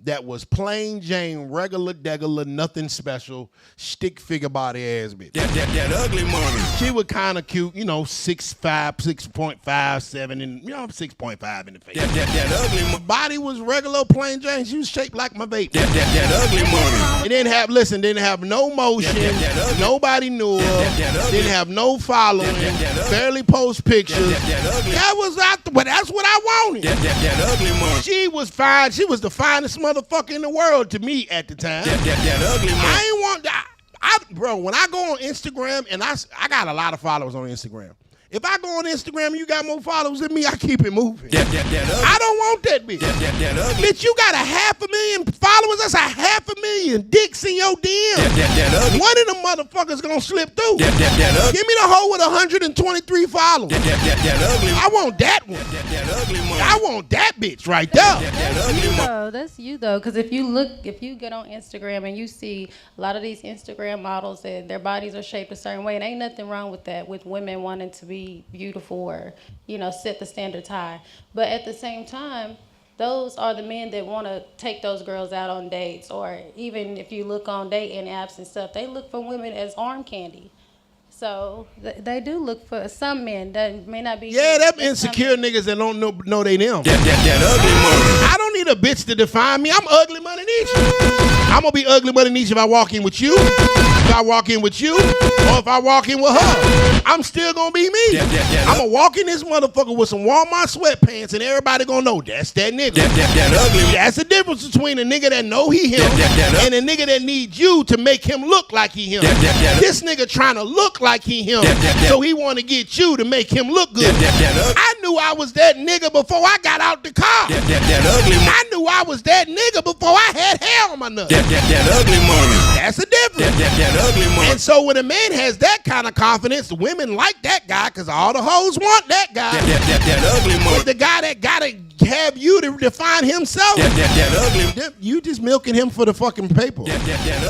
that was plain Jane, regular, degular, nothing special, stick figure body ass bitch. That ugly mommy. She was kind of cute, 6'5", 6.57, and 6.5 in the face. That ugly mommy. Body was regular, plain Jane. She was shaped like my vape. That ugly mommy. It didn't have no motion. Nobody knew her. Didn't have no following. Barely post pictures. That was but that's what I wanted. That ugly mommy. She was fine. She was the finest motherfucker in the world to me at the time. That ugly mommy. I ain't want that. Bro, when I go on Instagram, and I got a lot of followers on Instagram. If I go on Instagram and you got more followers than me, I keep it moving. I don't want that bitch. Bitch, you got 500,000 followers. That's 500,000 dicks in your DM. One of them motherfuckers gonna slip through. Give me the hoe with 123 followers. I want that one. I want that bitch right there. That's you though, because if you get on Instagram and you see a lot of these Instagram models and their bodies are shaped a certain way, and ain't nothing wrong with that, with women wanting to be beautiful or set the standards high, but at the same time, those are the men that want to take those girls out on dates, or even if you look on dating apps and stuff, they look for women as arm candy. So they do look for some men that may not be. Yeah, them insecure niggas that don't know they them. That ugly money. I don't need a bitch to define me. I'm ugly money Nietzsche. I'm gonna be ugly money Nietzsche if I walk in with you, if I walk in with you, or if I walk in with her. I'm still gonna be me. I'm gonna walk in this motherfucker with some Walmart sweatpants, and everybody gonna know that's that nigga. That ugly. That's the difference between a nigga that know he him and a nigga that needs you to make him look like he him. This nigga trying to look like he him, so he want to get you to make him look good. I knew I was that nigga before I got out the car. I knew I was that nigga before I had hair on my nuts. That ugly money. That's the difference. That ugly money. And so when a man has that kind of confidence, the women like that guy because all the hoes want that guy. That ugly money. But the guy that gotta have you to define himself. That ugly. You just milking him for the fucking paper. That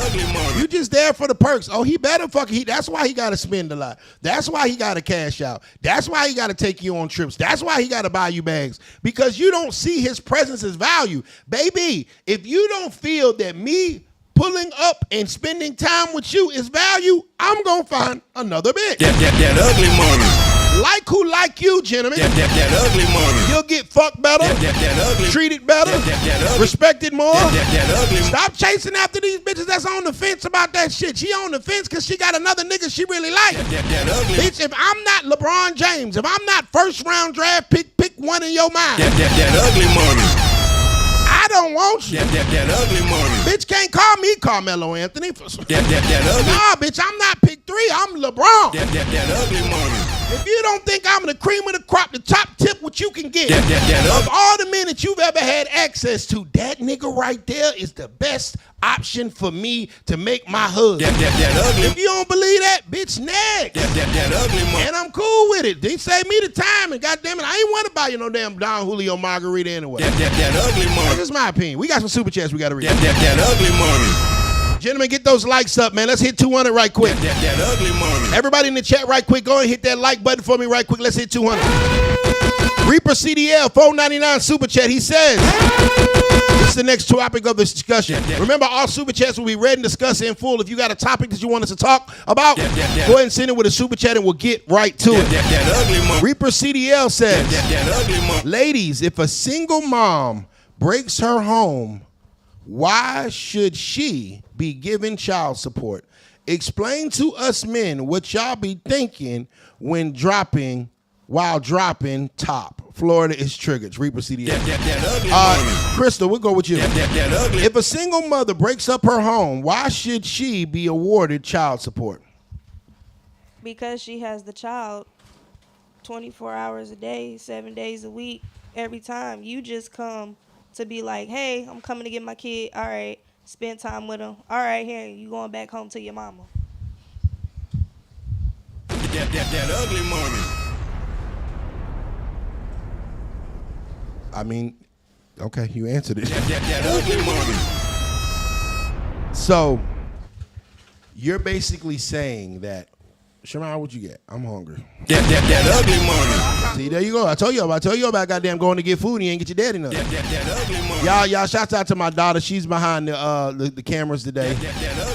ugly money. You just there for the perks. Oh, he better fucking. That's why he gotta spend a lot. That's why he gotta cash out. That's why he gotta take you on trips. That's why he gotta buy you bags, because you don't see his presence as value. Baby, if you don't feel that me pulling up and spending time with you is value, I'm gonna find another bitch. That ugly money. Like who like you, gentlemen. That ugly money. You'll get fucked better. That ugly. Treated better. That respected more. That ugly. Stop chasing after these bitches that's on the fence about that shit. She on the fence because she got another nigga she really like. That ugly. Bitch, if I'm not LeBron James, if I'm not first round draft pick one in your mind. That ugly money. I don't want you. That ugly money. Bitch can't call me Carmelo Anthony. That ugly. Nah, bitch, I'm not pick 3. I'm LeBron. That ugly money. If you don't think I'm the cream of the crop, the top tip what you can get, of all the men that you've ever had access to, that nigga right there is the best option for me to make my husband. That ugly. If you don't believe that, bitch, next. That ugly money. And I'm cool with it. They save me the time, and goddamn it, I ain't want to buy you no damn Don Julio margarita anyway. That ugly money. That's just my opinion. We got some super chats we got to read. That ugly money. Gentlemen, get those likes up, man. Let's hit 200 right quick. That ugly money. Everybody in the chat right quick, go and hit that like button for me right quick. Let's hit 200. Reaper CDL, $4.99 super chat. He says, this is the next topic of this discussion. Remember, all super chats will be read and discussed in full. If you got a topic that you want us to talk about, go ahead and send it with a super chat and we'll get right to it. That ugly money. Reaper CDL says, that ugly money. Ladies, if a single mom breaks her home, why should she be given child support? Explain to us men what y'all be thinking when dropping top. Florida is triggered. Reaper CDL. Crystal, we'll go with you. If a single mother breaks up her home, why should she be awarded child support? Because she has the child 24 hours a day, 7 days a week, every time. You just come to be like, hey, I'm coming to get my kid. All right, spend time with him. All right, here, you going back home to your mama. That ugly money. I mean, okay, you answered it. That ugly money. So, you're basically saying that, Shamar, what'd you get? I'm hungry. That ugly money. See, there you go. I told you about goddamn going to get food and you ain't get your daddy nothing. That ugly money. Y'all, shouts out to my daughter. She's behind the cameras today.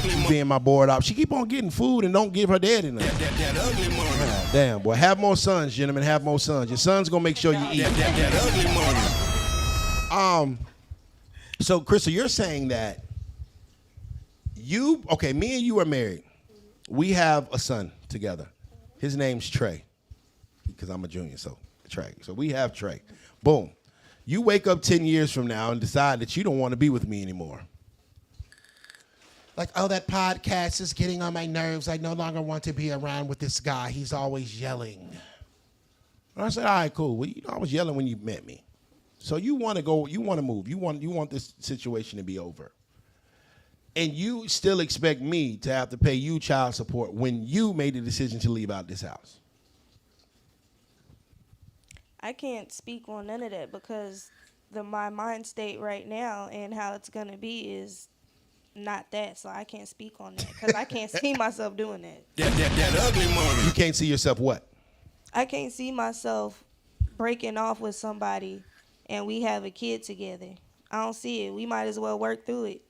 She's being my board op. She keep on getting food and don't give her daddy nothing. That ugly money. God, damn, boy. Have more sons, gentlemen. Have more sons. Your son's gonna make sure you eat. That ugly money. So, Crystal, you're saying that me and you are married. We have a son together. His name's Trey, because I'm a junior, so Trey. So we have Trey. Boom. You wake up 10 years from now and decide that you don't want to be with me anymore. Like, oh, that podcast is getting on my nerves. I no longer want to be around with this guy. He's always yelling. And I said, all right, cool. Well, I was yelling when you met me. So you want to go, you want to move. You want this situation to be over. And you still expect me to have to pay you child support when you made the decision to leave out this house. I can't speak on none of that because my mind state right now and how it's going to be is not that. So I can't speak on that because I can't see myself doing that. That ugly money. You can't see yourself what? I can't see myself breaking off with somebody and we have a kid together. I don't see it. We might as well work through it.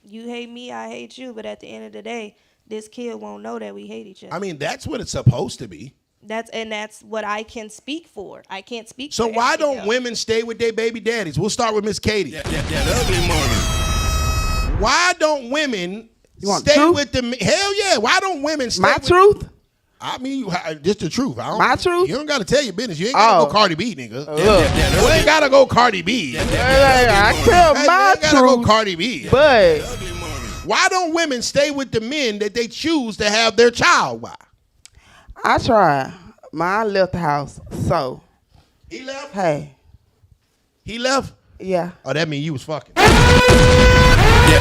You hate me, I hate you, but at the end of the day, this kid won't know that we hate each other. I mean, that's what it's supposed to be. That's what I can speak for. I can't speak so for why don't else. Women stay with their baby daddies? We'll start with Miss Katie. That ugly money. Why don't women stay with them? Hell yeah. Why don't women stay My with truth? I mean, just the truth. My truth? You don't got to tell your business. You ain't got to go Cardi B, nigga. You ain't got to go Cardi B. I tell my truth. You got to go Cardi B. But why don't women stay with the men that they choose to have their child? Why? I tried. Mine left the house. So. He left? Hey. He left? Yeah. Oh, that mean you was fucking. That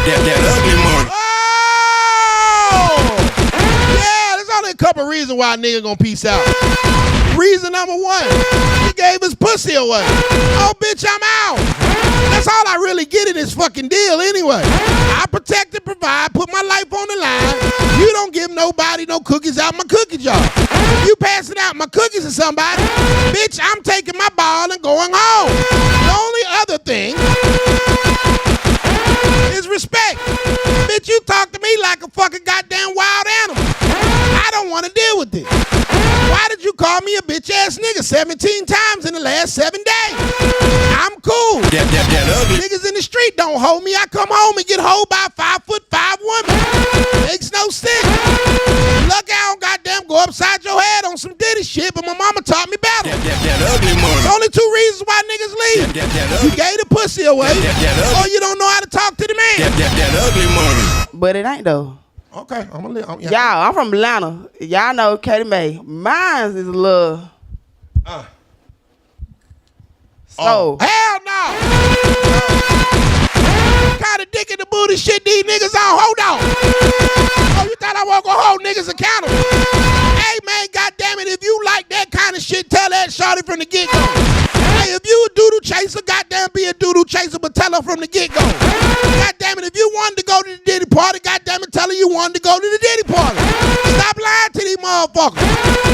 ugly money. Oh! Yeah, there's only a couple reasons why a nigga gonna peace out. Reason number one, he gave his pussy away. Oh, bitch, I'm out. That's all I really get in this fucking deal anyway. I protect and provide, put my life on the line. You don't give nobody no cookies out my cookie jar. If you passing out my cookies to somebody, bitch, I'm taking my ball and going home. The only other thing is respect. Bitch, you talk to me like a fucking goddamn wild animal. I don't want to deal with this. Why did you call me a bitch ass nigga 17 times in the last 7 days? I'm cool. That ugly. Niggas in the street don't hold me. I come home and get hold by a 5'5" woman. Makes no sense. Lucky I don't goddamn go upside your head on some Diddy shit, but my mama taught me better. That ugly money. There's only 2 reasons why niggas leave. You gave the pussy away, or you don't know how to talk to the man. That ugly money. But it ain't though. Okay, I'm gonna live. Y'all, I'm from Atlanta. Y'all know Katie May. Mine is a little. So. Hell no! What kind of dick in the booty shit these niggas on? Hold on. Oh, you thought I wasn't gonna hold niggas accountable? Hey man, goddamn it! If you like that kind of shit, tell that shorty from the get go. Hey, if you a doodle chaser, goddamn be a doodle chaser, but tell her from the get go. Goddamn it! If you wanted to go to the Diddy party, goddamn it, tell her you wanted to go to the Diddy party. Stop lying to these motherfuckers.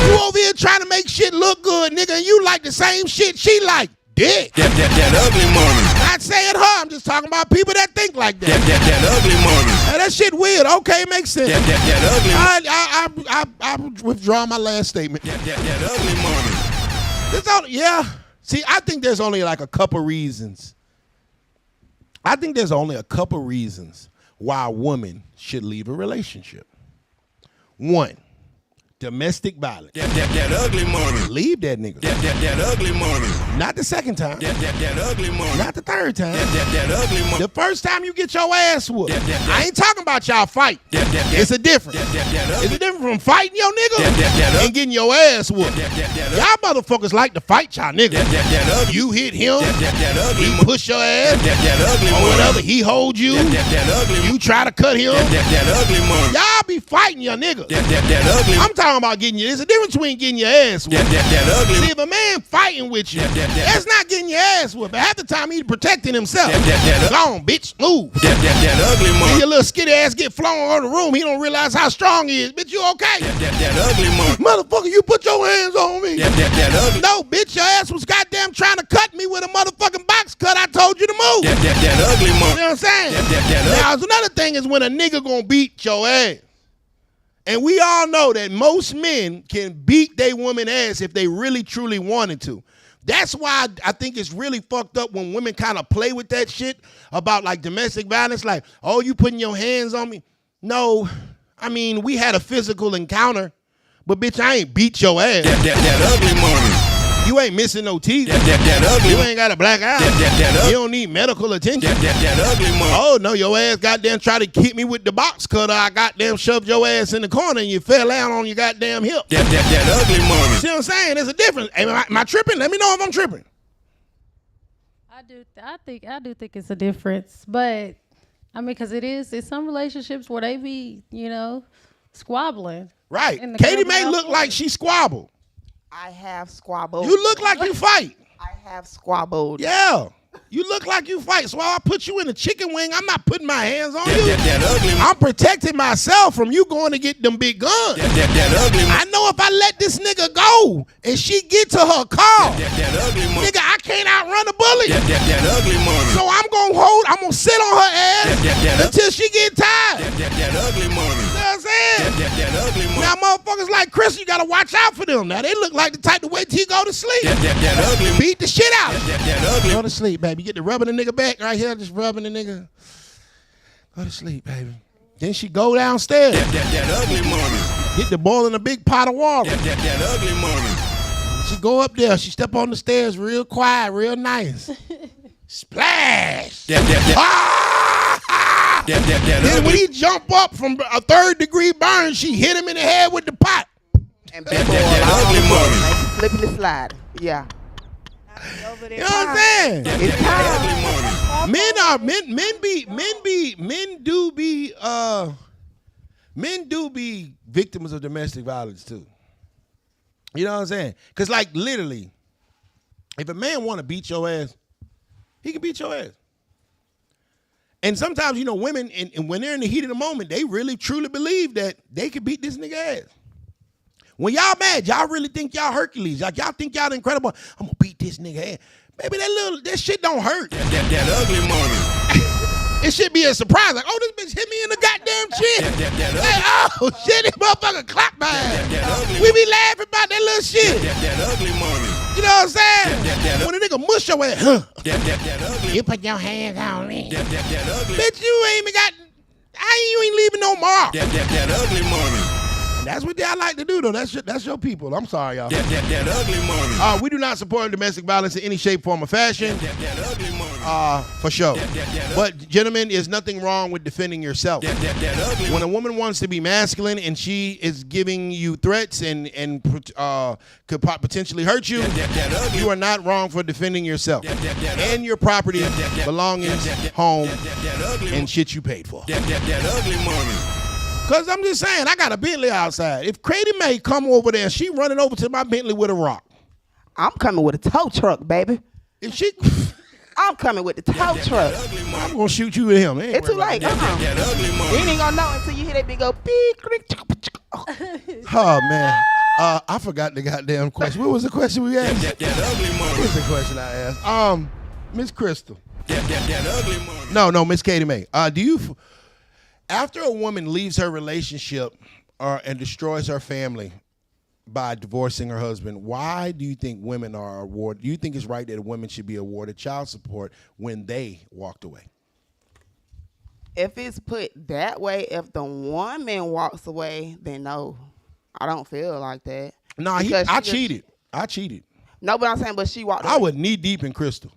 You over here trying to make shit look good, nigga, and you like the same shit she like. Dick. That ugly money. Not saying her, I'm just talking about people that think like that. That ugly money. Now, that shit weird. Okay, it makes sense. That ugly. I withdraw my last statement. That ugly money. There's only, yeah. See, I think there's only like a couple reasons. I think there's only a couple reasons why a woman should leave a relationship. One, domestic violence. That ugly money. Leave that nigga. That ugly money. Not the second time. That ugly money. Not the third time. That ugly money. The first time you get your ass whooped. I ain't talking about y'all fight. It's a difference. It's a difference from fighting your nigga and getting your ass whooped. Y'all motherfuckers like to fight y'all nigga. You hit him, he push your ass, or whatever, he hold you, you try to cut him. Y'all be fighting your nigga. I'm talking about getting you. There's a difference between getting your ass whooped. See, if a man fighting with you, that's not getting your ass whooped. Half the time he protecting himself. That Go on, bitch, move. That ugly And money. your little skinny ass get flown out of the room. He don't realize how strong he is. Bitch, you okay? That ugly money. Motherfucker, you put your hands on me. That ugly. No, bitch, your ass was goddamn trying to cut me with a motherfucking box cut. I told you to move. That ugly You know money. what I'm saying? That Now, another thing is when a nigga gonna beat your ass. And we all know that most men can beat their woman ass if they really, truly wanted to. That's why I think it's really fucked up when women kind of play with that shit about like domestic violence. Like, oh, you putting your hands on me? No, I mean, we had a physical encounter, but bitch, I ain't beat your ass. That ugly money. You ain't missing no teeth. That ugly. You ain't got a black eye. That You don't need medical attention. ugly money. Oh, no, your ass goddamn tried to hit me with the box cutter. I goddamn shoved your ass in the corner and you fell down on your goddamn hip. That ugly money. See what I'm saying? There's a difference. Am I tripping? Let me know if I'm tripping. I do think it's a difference, but I mean, because it's some relationships where they be, squabbling. Right. And the Katie girl May be look out like she squabbled. I have squabbled. You look like you fight. I have squabbled. Yeah. You look like you fight. So while I put you in a chicken wing, I'm not putting my hands on you. That ugly. I'm protecting myself from you going to get them big guns. That ugly. I know if I let this nigga go and she get to her car, That ugly money. nigga, I can't outrun a bullet. That ugly money. So I'm gonna sit on her ass until she get tired. That ugly money. You know what I'm saying? That ugly money. Now motherfuckers like Chris, you gotta watch out for them. Now they look like the type to wait till you go to sleep. That ugly. Beat the shit out. That ugly. Go to sleep, baby. Get the rubbing the nigga back right here, just rubbing the nigga. Go to sleep, baby. Then she go downstairs. That ugly money. Get the boil in a big pot of water. That ugly money. She go up there. She step on the stairs real quiet, real nice. Splash. Ah! Then when he jump up from a 3rd-degree burn, she hit him in the head with the pot. And big boy, that ugly money. slipping the slide. Yeah. Over there. You know what I'm saying? It's time. Men do be victims of domestic violence too. You know what I'm saying? Cause like literally, if a man want to beat your ass, he can beat your ass. And sometimes, women, and when they're in the heat of the moment, they really truly believe that they can beat this nigga ass. When y'all mad, y'all really think y'all Hercules. Like y'all think y'all incredible. I'm gonna beat this nigga ass. Baby, that shit don't hurt. That ugly money. It should be a surprise. Like, oh, this bitch hit me in the goddamn chin. Hey, oh, shit, this motherfucker clapped my ass. We be laughing about that little shit. That ugly money. You know what I'm saying? When a nigga mush your ass, That ugly. you put your hands on me. That ugly. Bitch, you ain't even got, you ain't leaving no mark. That ugly money. That's what y'all like to do, though. That's your people. I'm sorry, y'all. That ugly money. We do not support domestic violence in any shape, form, or fashion. That ugly money. For sure. But, gentlemen, there's nothing wrong with defending yourself. That ugly. When a woman wants to be masculine and she is giving you threats and could potentially hurt you, you are not wrong for defending yourself and your property, belongings, home, and shit you paid for. That ugly money. Because I'm just saying, I got a Bentley outside. If Katie May come over there and she running over to my Bentley with a rock, I'm coming with a tow truck, baby. if she, I'm coming with the tow truck. I'm going to shoot you with him. It's too late. That ugly You money. ain't gonna know until you hear that big old beep, click, Oh, man. I forgot the goddamn question. What was the question we asked? That ugly What money. was the question I asked? Miss Crystal. That ugly money. No, Miss Katie May. After a woman leaves her relationship and destroys her family by divorcing her husband, why do you think women are awarded? Do you think it's right that women should be awarded child support when they walked away? If it's put that way, if the woman walks away, then no. I don't feel like that. No, Because I she cheated. I cheated. No, but I'm saying, but she walked away. I was knee deep in Crystal.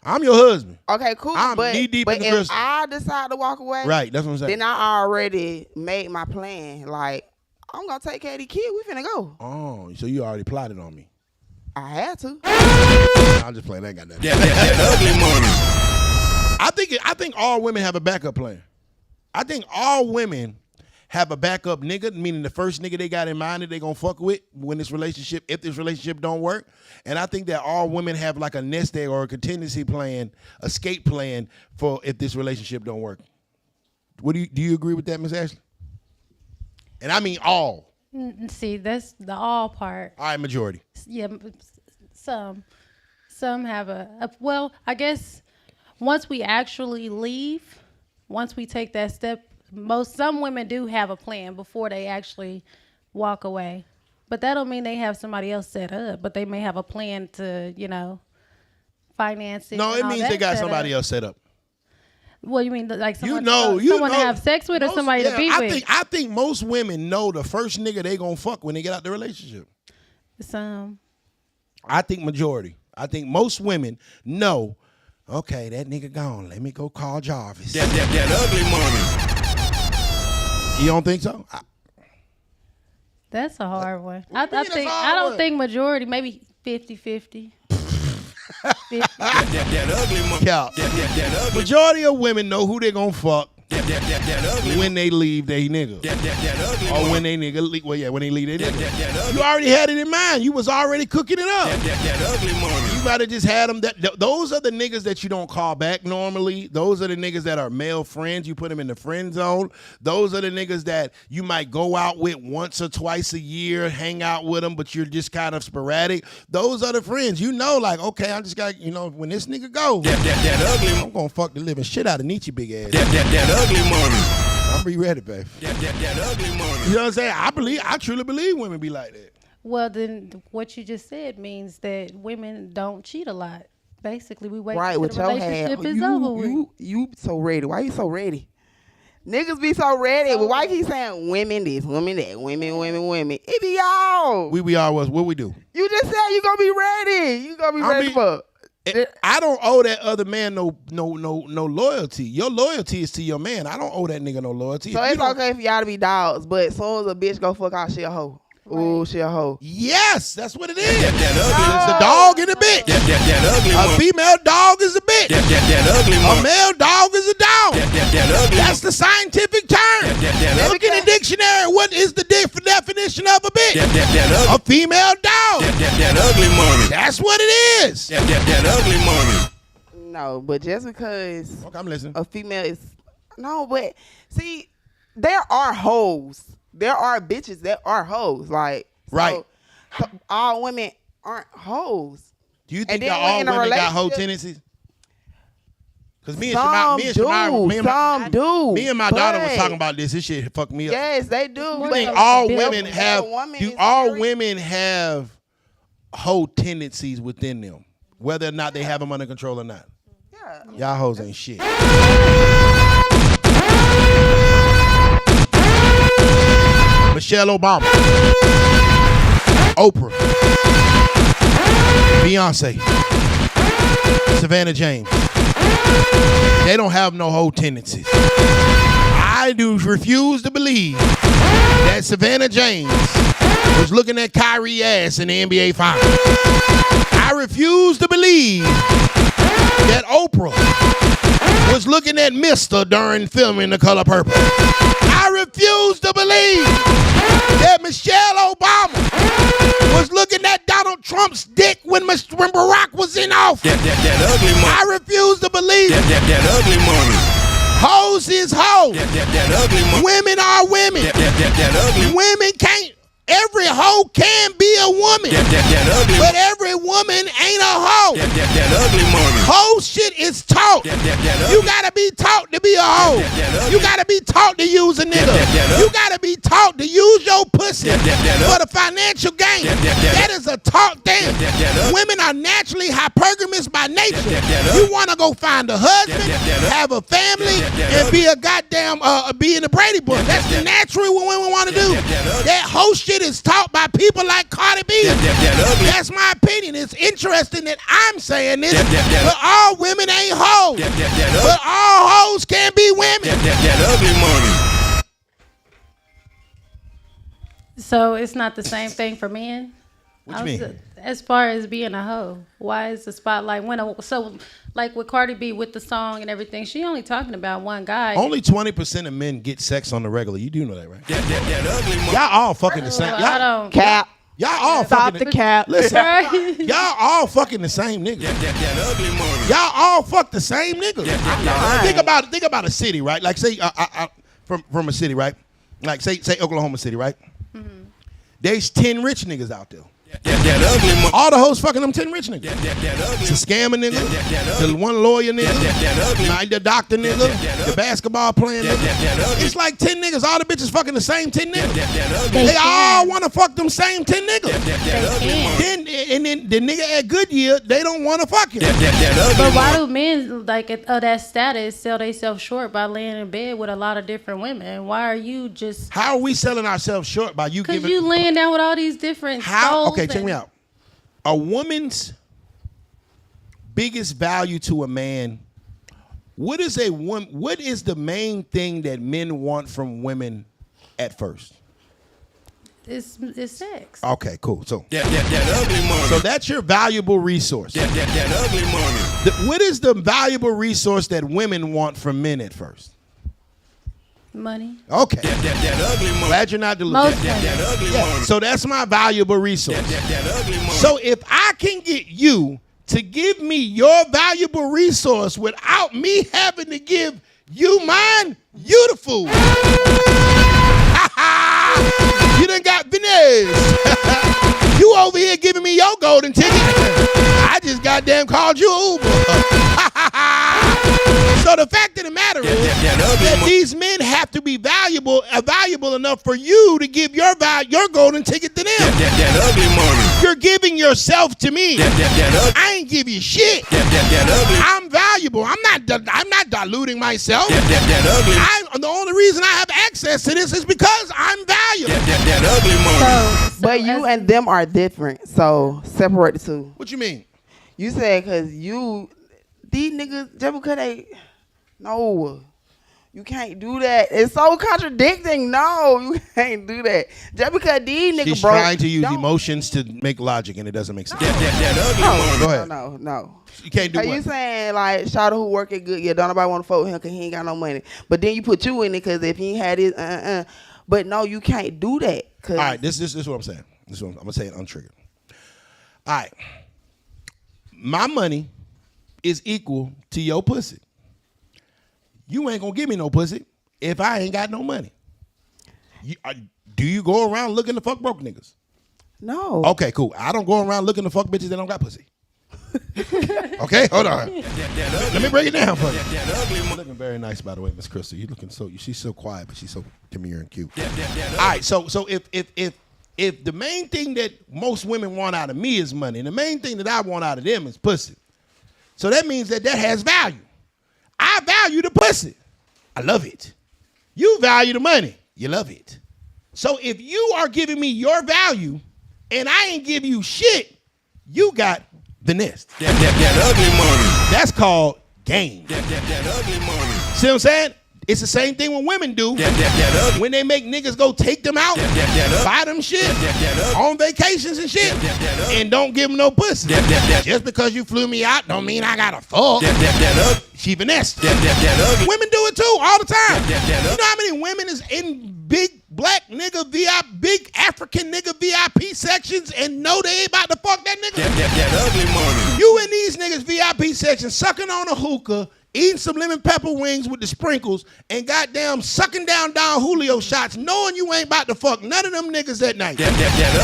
I'm your husband. Okay, cool. I'm but knee-deep but in the if crystal. I decide to walk away, Right, that's what I'm saying. then I already made my plan. Like, I'm going to take care of the kid. We finna go. Oh, so you already plotted on me. I had to. I'm just playing. I ain't got that. That ugly money. I think all women have a backup plan. I think all women have a backup nigga, meaning the first nigga they got in mind that they gonna fuck with when if this relationship don't work. And I think that all women have like a nest egg or a contingency plan, escape plan for if this relationship don't work. Do you agree with that, Miss Ashley? And I mean all. See, that's the all part. All right, majority. Yeah, some have well, I guess once we actually leave, once we take that step, some women do have a plan before they actually walk away. But that don't mean they have somebody else set up, but they may have a plan to, finance it. No, it means they got somebody else set up. Well, you mean like someone, someone to have sex with or somebody to be with? I think most women know the first nigga they gonna fuck when they get out the relationship. I think majority. I think most women know, okay, that nigga gone. Let me go call Jarvis. That ugly money. You don't think so? That's a hard one. I don't think majority, maybe 50-50. That ugly money. Yeah. That ugly. Majority of women know who they gonna fuck That ugly. when they leave they nigga. That ugly. Or when they nigga leave. Well, yeah, when they leave they nigga. That ugly. You already had it in mind. You was already cooking it up. That ugly money. You might have just had them. Those are the niggas that you don't call back normally. Those are the niggas that are male friends. You put them in the friend zone. Those are the niggas that you might go out with once or twice a year, hang out with them, but you're just kind of sporadic. Those are the friends. You know, like, okay, I just got, when this nigga go, That ugly. I'm going to fuck the living shit out of Nietzsche big ass. That ugly money. I'm be ready, babe. That ugly money. You know what I'm saying? I truly believe women be like that. Well, then what you just said means that women don't cheat a lot. Basically, we wait Right, till with the your relationship hand. is over with. You so ready. Why you so ready? Niggas be so ready. But why keep saying women this, women that, women? It be y'all. We all was. What we do? You just said you gonna be ready. You gonna be ready for. I don't owe that other man no loyalty. Your loyalty is to your man. I don't owe that nigga no loyalty. So it's okay for y'all to be dogs, but as soon as a bitch go fuck out, she a hoe. Ooh, she a hoe. Yes, that's what it is. That ugly. It's a dog and a bitch. That ugly A money. female dog is a bitch. That ugly A money. male dog is a dog. That ugly. That's the scientific term. That Look in the dictionary. What is the definition of a bitch? That A ugly. female dog. That ugly money. That's what it is. That ugly money. No, but just because Okay, I'm listening. a female is no, but see, there are hoes. There are bitches that are hoes. Like Right. so all women aren't hoes. Do you And think then that all in a women got hoe relationship- tendencies? Because me and Some do. me and my daughter was but- talking about this. This shit fucked me up. Yes, they do. More I But think than all a women bit. have. woman Do is all married. women have hoe tendencies within them, whether or not they have them under control or not? Yeah. Y'all hoes ain't shit. Michelle Obama, Oprah, Beyonce, Savannah James. They don't have no hoe tendencies. I do refuse to believe that Savannah James was looking at Kyrie ass in the NBA Finals. I refuse to believe that Oprah was looking at Mister during filming The Color Purple. I refuse to believe that Michelle Obama was looking at Donald Trump's dick when Barack was in office. That ugly money. I refuse to believe That ugly money. hoes is hoes. That ugly money. Women are women. That ugly. Women can't. Every hoe can be a woman, That ugly. but every woman ain't a hoe. That ugly money. Hoe shit is taught. That You gotta be taught to be a hoe. You gotta be taught to use a nigga. You gotta be taught to use your pussy for the financial gain. That is a taught thing. Women are naturally hypergamous by nature. You wanna go find a husband, have a family, and be a goddamn be in the Brady Bunch. That's the natural what women wanna do. That hoe shit is taught by people like Cardi B. That's my opinion. It's interesting that I'm saying this, but all women ain't hoes. But all hoes can be women. That ugly money. So it's not the same thing for men? What you mean? As far as being a hoe, why is the spotlight like with Cardi B with the song and everything? She only talking about one guy. Only 20% of men get sex on the regular. You do know that, right? That ugly. Y'all all fucking the same. I don't. Cap. Y'all all Stop fucking the cap. Listen, Right? y'all all fucking the same nigga. That ugly money. Y'all all fuck the same nigga. Think about a city, right? Like say from a city, right? Like say Oklahoma City, right? Mm-hmm. There's 10 rich niggas out there. That ugly money. All the hoes fucking them 10 rich niggas. That ugly. It's a scammer nigga, the one lawyer nigga, the doctor nigga, the basketball playing nigga. It's like 10 niggas. All the bitches fucking the same 10 niggas. They all want to fuck them same 10 niggas. Then the nigga at Goodyear, they don't want to fuck him. But why do men like of that status sell themselves short by laying in bed with a lot of different women? Why are you just? How are we selling ourselves short by you Because giving? you laying down with all these different souls. Okay, check me out. A woman's biggest value to a man. What is the main thing that men want from women at first? It's sex. Okay, cool. So That ugly money. so that's your valuable resource. That ugly money. What is the valuable resource that women want from men at first? Money. Okay. That ugly money. Glad you're not delusional. Most women. That ugly money. So that's my valuable resource. That ugly money. So if I can get you to give me your valuable resource without me having to give you mine, you the fool. You done got finesse. You over here giving me your golden ticket. I just goddamn called you Uber. So the fact of the matter is that these men have to be valuable enough for you to give your golden ticket to them. That ugly money. You're giving yourself to me. That I ain't give you shit. ugly. I'm valuable. I'm not diluting myself. That ugly. The only reason I have access to this is because I'm valuable. That ugly money. But you and them are different. So separate the two. What you mean? You said because these niggas, just because they, no, you can't do that. It's so contradicting. No, you can't do that. Just because these niggas She's broke. trying to use don't- emotions to make logic, and it doesn't make sense. That ugly money. Go ahead. No. You can't do Are you what? saying like Shawty who work at Goodyear, don't nobody want to fuck with him because he ain't got no money. But then you put you in it because if he ain't had his But no, you can't do that. All right, this is what I'm saying. I'm gonna say it untriggered. All right, my money is equal to your pussy. You ain't gonna give me no pussy if I ain't got no money. Do you go around looking to fuck broke niggas? No. Okay, cool. I don't go around looking to fuck bitches that don't got pussy. Okay, hold on. Let me break it down for you. You're looking very nice, by the way, Miss Crystal. You looking she's so quiet, but she's so demure and cute. All right, so if the main thing that most women want out of me is money, and the main thing that I want out of them is pussy, so that means that has value. I value the pussy. I love it. You value the money. You love it. So if you are giving me your value and I ain't give you shit, you got the nest. That ugly money. That's called game. That ugly money. See what I'm saying? It's the same thing when women do. That ugly. When they make niggas go take them out, buy them shit, on vacations and shit, and don't give them no pussy. Just because you flew me out don't mean I gotta fuck. She finessed. Women do it too all the time. You know how many women is in big black nigga VIP, big African nigga VIP sections and know they ain't about to fuck that nigga? That ugly money. You in these niggas VIP sections sucking on a hookah, eating some lemon pepper wings with the sprinkles, and goddamn sucking down Don Julio shots, knowing you ain't about to fuck none of them niggas that night.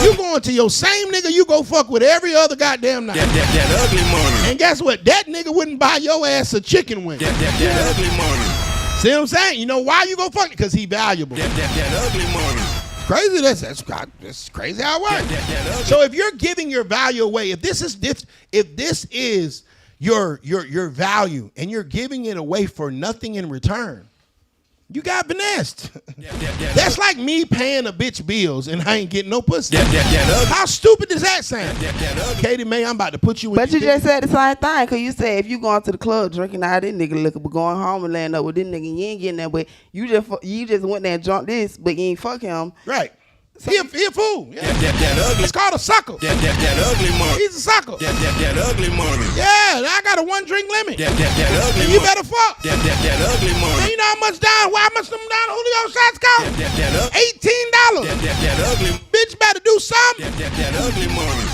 You going to your same nigga you go fuck with every other goddamn night. That ugly money. And guess what? That nigga wouldn't buy your ass a chicken wing. That ugly money. See what I'm saying? You know why you go fuck? Because he valuable. That ugly money. Crazy. That's crazy how it works. So if you're giving your value away, if this is your value and you're giving it away for nothing in return, you got finessed. That's like me paying a bitch bills and I ain't getting no pussy. How stupid does that sound? Katie May, I'm about to put you in. But you just said the same thing, because you said if you going to the club drinking out this nigga liquor, but going home and laying up with this nigga, you ain't getting that. But you just went there and drunk this, but you ain't fuck him. Right. He a fool. Yeah. That ugly. It's called a sucker. That ugly money. He's a sucker. That ugly money. Yeah, I got a 1 drink limit. That ugly. And you better fuck. That ugly Man, money. you know how much them down Julio shots cost? $18. That ugly. Bitch better do something. That ugly money.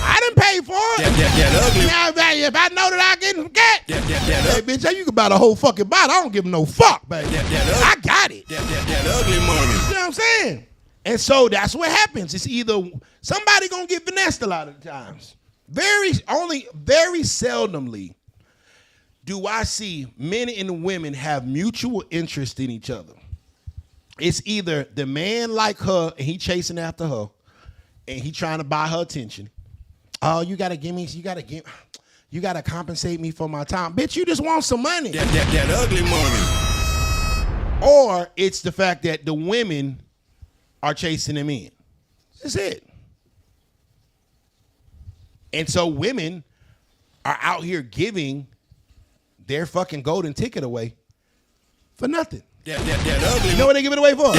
I didn't pay for it. That ugly. Now, if I know that I get some cat, That hey, bitch, you can buy the whole fucking bottle. I don't give no fuck, baby. I got it. That ugly money. You know what I'm saying? And so that's what happens. It's either somebody gonna get finessed a lot of the times. Very seldomly do I see men and women have mutual interest in each other. It's either the man like her and he chasing after her and he trying to buy her attention. Oh, you gotta compensate me for my time. Bitch, you just want some money. That ugly money. Or it's the fact that the women are chasing them in. That's it. And so women are out here giving their fucking golden ticket away for nothing. That ugly. You know what they give it away for?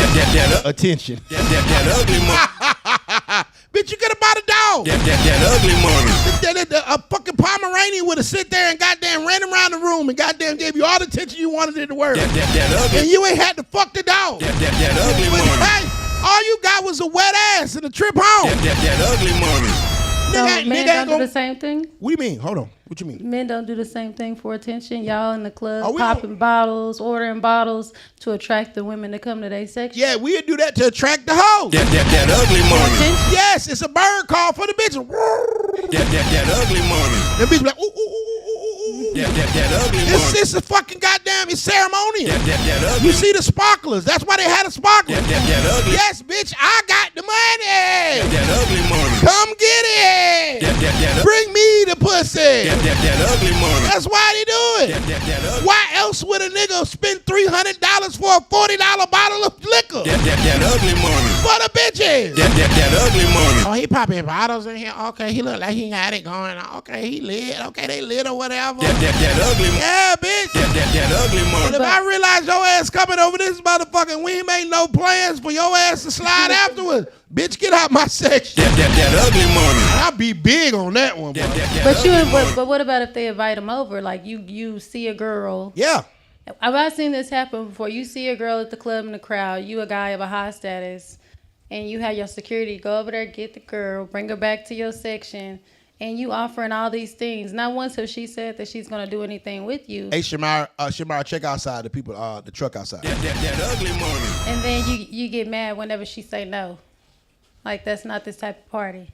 Attention. That ugly money. Bitch, you could have bought a dog. That ugly money. A fucking Pomeranian would have sit there and goddamn ran around the room and goddamn gave you all the attention you wanted in the world. That ugly. And you ain't had to fuck the dog. That ugly But money. hey, all you got was a wet ass and a trip home. That ugly money. So Nigga men ain't don't do gonna- the same thing? What do you mean? Hold on. What you mean? Men don't do the same thing for attention. Y'all in the club Oh, we popping don't- bottles, ordering bottles to attract the women to come to their section. Yeah, we'd do that to attract the hoes. That ugly money. Attention. Yes, it's a bird call for the bitches. That ugly money. The bitch be like, ooh, ooh, ooh, ooh, ooh, ooh. That ugly money. It's a fucking goddamn, it's ceremonial. That ugly. You see the sparklers. That's why they had a sparkler. That ugly. Yes, bitch, I got the money. That ugly money. Come get it. That Bring me the pussy. ugly money. That's why they do it. That ugly. Why else would a nigga spend $300 for a $40 bottle of liquor? That ugly money. For the bitches. That ugly money. Oh, he popping bottles in here. Okay, he look like he got it going on. Okay, he lit. Okay, they lit or whatever. That ugly money. Yeah, bitch. That ugly But if money. I realize your ass coming over this motherfucking, we ain't made no plans for your ass to slide afterwards. Bitch, get out my section. That ugly money. I'll be big on that one, bro. But what about if they invite them over? Like you see a girl. Yeah. I've seen this happen before. You see a girl at the club in the crowd. You a guy of a high status, and you have your security go over there, get the girl, bring her back to your section, and you offering all these things. Not once has she said that she's gonna do anything with you. Hey, Shamar, check outside the people, the truck outside. That ugly money. And then you get mad whenever she say no. Like that's not this type of party.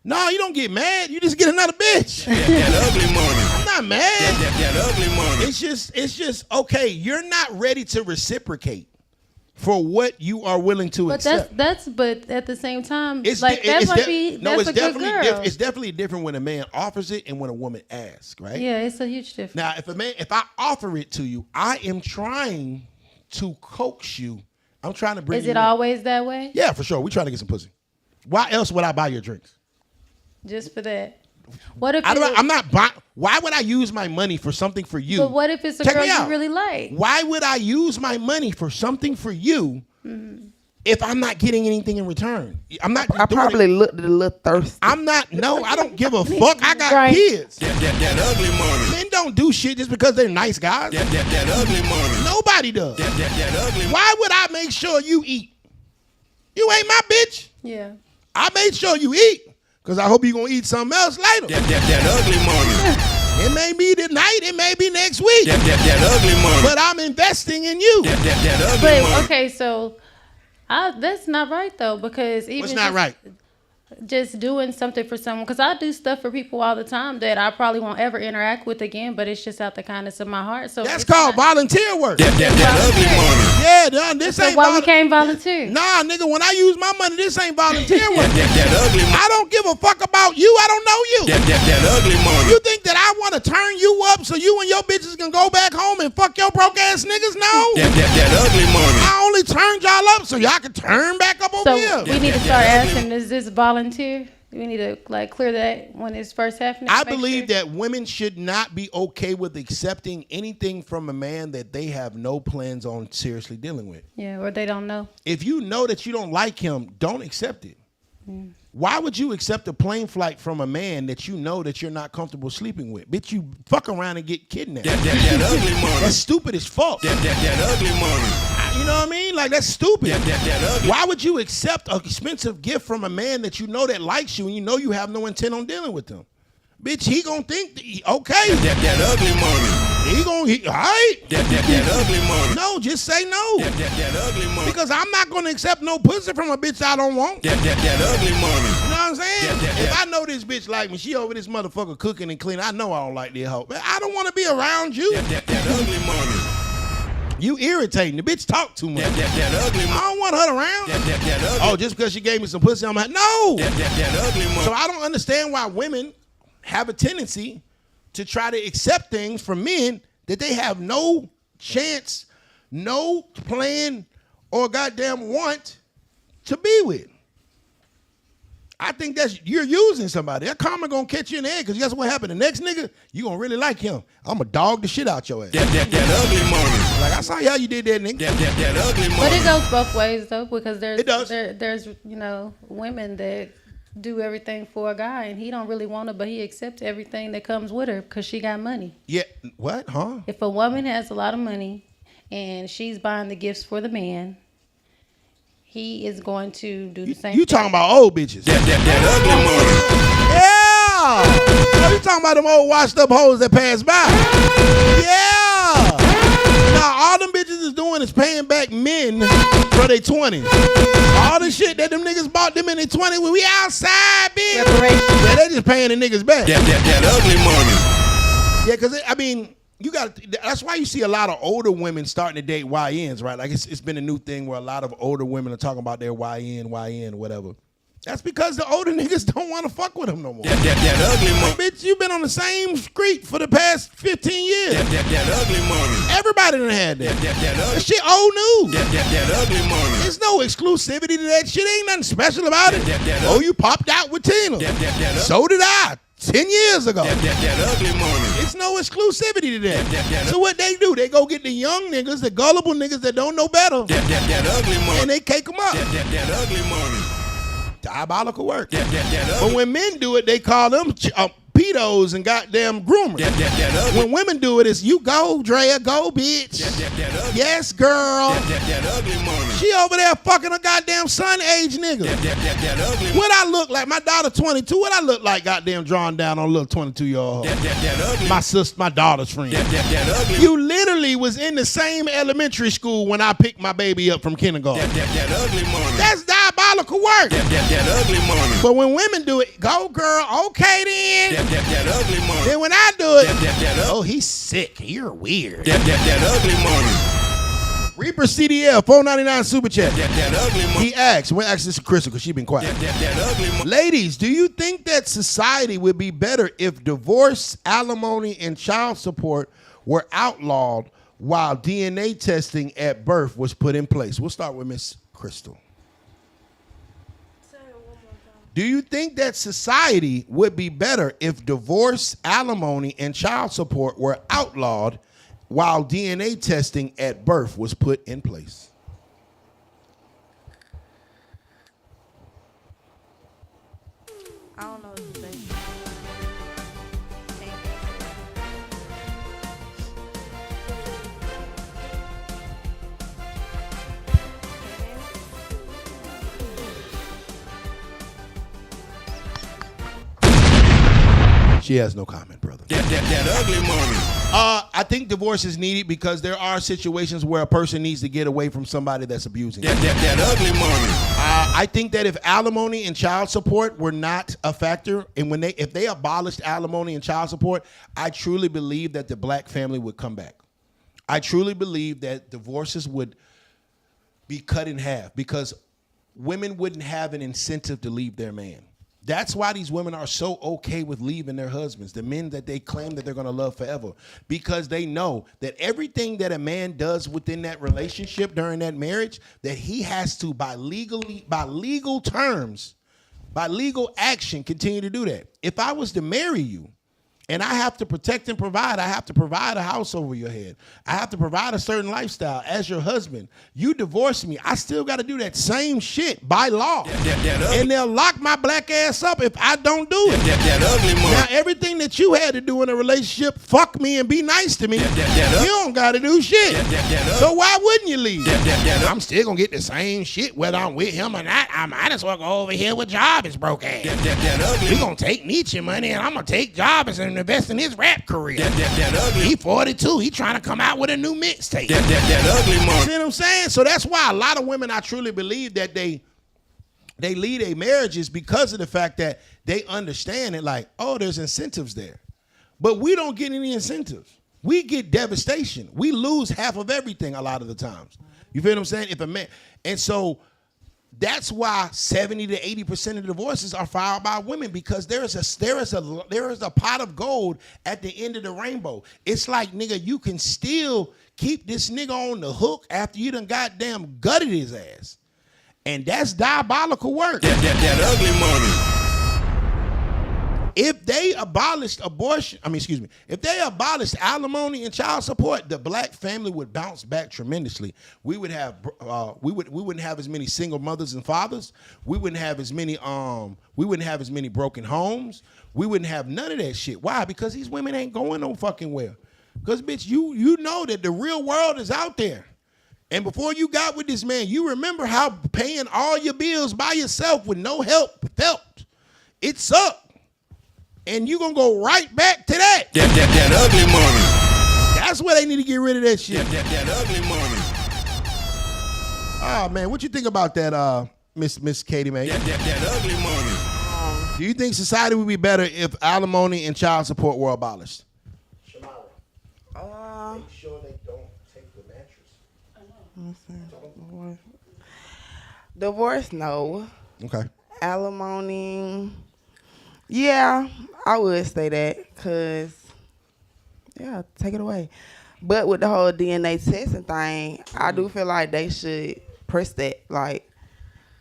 No, you don't get mad. You just get another bitch. That ugly money. I'm not mad. That ugly money. It's just okay. You're not ready to reciprocate for what you are willing to But accept. but at the same time, It's like di- that it's might de- be no, that's it's a good definitely girl. it's definitely different when a man offers it and when a woman asks, right? Yeah, it's a huge difference. Now, if I offer it to you, I am trying to coax you. I'm trying to bring. Is you it in. always that way? Yeah, for sure. We trying to get some pussy. Why else would I buy your drinks? Just for that. What if I'm not buying. Why would I use my money for something for you? But what if it's a Check girl me you out. really like? Why would I use my money for something for you if I'm not getting anything in return? I'm not. I doing probably it. looked a little thirsty. I'm not. No, I don't give a fuck. I got Right. kids. That ugly money. Men don't do shit just because they're nice guys. That ugly money. Nobody does. That ugly money. Why would I make sure you eat? You ain't my bitch. Yeah. I made sure you eat because I hope you're going to eat something else later. That ugly money. It may be tonight. It may be next week. That ugly money. But I'm investing in you. That ugly But money. okay, so that's not right though, because even What's not just- right? Just doing something for someone, because I do stuff for people all the time that I probably won't ever interact with again, but it's just out the kindness of my heart. So That's it's called not- volunteer work. That ugly money. Yeah, done. This So ain't why we can't volunteer? Nah, nigga, when I use my money, this ain't volunteer work. That ugly money. I don't give a fuck about you. I don't know you. That ugly money. You think that I want to turn you up so you and your bitches can go back home and fuck your broke ass niggas? No. That ugly money. I only turned y'all up so y'all can turn back up over So here. we need to start asking, is this volunteer? We need to like clear that when it's first happening. I believe that women should not be okay with accepting anything from a man that they have no plans on seriously dealing with. Yeah, or they don't know. If you know that you don't like him, don't accept it. Why would you accept a plane flight from a man that you know that you're not comfortable sleeping with? Bitch, you fuck around and get kidnapped. That ugly money. That's stupid as fuck. That ugly money. You know what I mean? Like, that's stupid. That ugly. Why would you accept an expensive gift from a man that you know that likes you and you know you have no intent on dealing with them? Bitch, he gonna think, okay. That ugly money. All right. That ugly money. No, just say no. That ugly money. Because I'm not gonna accept no pussy from a bitch I don't want. That ugly money. You know what I'm saying? Yeah. If I know this bitch like me, she over this motherfucker cooking and cleaning, I know I don't like this hoe. But I don't want to be around you. That ugly money. You irritating. The bitch talk too much. That ugly money. I don't want her around. That ugly. Oh, just because she gave me some pussy, I'm like, no. That ugly money. So I don't understand why women have a tendency to try to accept things from men that they have no chance, no plan, or goddamn want to be with. I think you're using somebody. That karma gonna catch you in the head, because guess what happened? The next nigga, you gonna really like him. I'm gonna dog the shit out your ass. That ugly money. Like, I saw how you did that, nigga. That ugly money. But it goes both ways though, because It does. there's women that do everything for a guy and he don't really want her, but he accepts everything that comes with her because she got money. Yeah, what? Huh? If a woman has a lot of money and she's buying the gifts for the man, he is going to do the same. You talking about old bitches? That ugly money. Yeah. Oh, you talking about them old washed up hoes that pass by? Yeah. Now all them bitches is doing is paying back men for their 20s. All the shit that them niggas bought them in their 20s when we outside, bitch. Yeah, they just paying the niggas back. That ugly money. Yeah, because I mean, you got. That's why you see a lot of older women starting to date YNs, right? Like it's been a new thing where a lot of older women are talking about their YN, whatever. That's because the older niggas don't want to fuck with them no more. That ugly money. Bitch, you been on the same street for the past 15 years. That ugly money. Everybody done had that. That shit old news. That ugly money. There's no exclusivity to that shit. Ain't nothing special about it. Oh, you popped out with Tina. So did I 10 years ago. That ugly money. It's no exclusivity to that. So what they do, they go get the young niggas, the gullible niggas that don't know better. That ugly money. And they cake them up. That ugly money. Diabolical work. That But when men do it, they call them pedos and goddamn groomers. When women do it, it's you go, Drea, go, bitch. Yes, girl. That ugly money. She over there fucking a goddamn son age nigga. That ugly. What I look like? My daughter 22. What I look like? Goddamn drawn down on a little 22-year-old. That ugly. My sister, my daughter's friend. That ugly. You literally was in the same elementary school when I picked my baby up from kindergarten. That ugly money. That's diabolical work. That ugly money. But when women do it, go girl, okay then. That ugly money. Then when I do it, That oh, he's sick. You're weird. That ugly money. Reaper CDL, $4.99 super chat. That ugly money. He asked, we'll ask this to Crystal because she's been quiet. That ugly money. Ladies, do you think that society would be better if divorce, alimony, and child support were outlawed while DNA testing at birth was put in place? We'll start with Miss Crystal. Do you think that society would be better if divorce, alimony, and child support were outlawed while DNA testing at birth was put in place? I don't know what to say. She has no comment, brother. That ugly money. I think divorce is needed because there are situations where a person needs to get away from somebody that's abusing them. That ugly money. I think that if alimony and child support were not a factor, and if they abolished alimony and child support, I truly believe that the black family would come back. I truly believe that divorces would be cut in half because women wouldn't have an incentive to leave their man. That's why these women are so okay with leaving their husbands, the men that they claim that they're going to love forever, because they know that everything that a man does within that relationship during that marriage, that he has to, by legal terms, by legal action, continue to do that. If I was to marry you, and I have to protect and provide. I have to provide a house over your head. I have to provide a certain lifestyle as your husband. You divorce me. I still got to do that same shit by law. And they'll lock my black ass up if I don't do it. Now, everything that you had to do in a relationship, fuck me and be nice to me, you don't got to do shit. So why wouldn't you leave? I'm still going to get the same shit whether I'm with him or not. I might as well go over here with Jarvis broke ass. We're going to take Nietzsche money and I'm going to take Jarvis and invest in his rap career. He 42. He trying to come out with a new mixtape. Ugly money. See what I'm saying? So that's why a lot of women, I truly believe that they lead their marriages because of the fact that they understand it like, oh, there's incentives there. But we don't get any incentives. We get devastation. We lose half of everything a lot of the times. You feel what I'm saying? If a man, and so that's why 70 to 80% of divorces are filed by women, because there is a pot of gold at the end of the rainbow. It's like, nigga, you can still keep this nigga on the hook after you done goddamn gutted his ass. And that's diabolical work. That ugly money. If they abolished if they abolished alimony and child support, the black family would bounce back tremendously. We would have we wouldn't have as many single mothers and fathers. We wouldn't have as many broken homes. We wouldn't have none of that shit. Why? Because these women ain't going no fucking well. Because bitch, you know that the real world is out there. And before you got with this man, you remember how paying all your bills by yourself with no help felt. It sucked. And you gonna go right back to that. That ugly money. That's where they need to get rid of that shit. That ugly money. Oh man, what you think about that, Miss Katie, man? That ugly money. Do you think society would be better if alimony and child support were abolished? Make sure they don't take the mattress. Divorce, no. Okay. Alimony, yeah, I would say that, because, yeah, take it away. But with the whole DNA testing thing, I do feel like they should press that, like,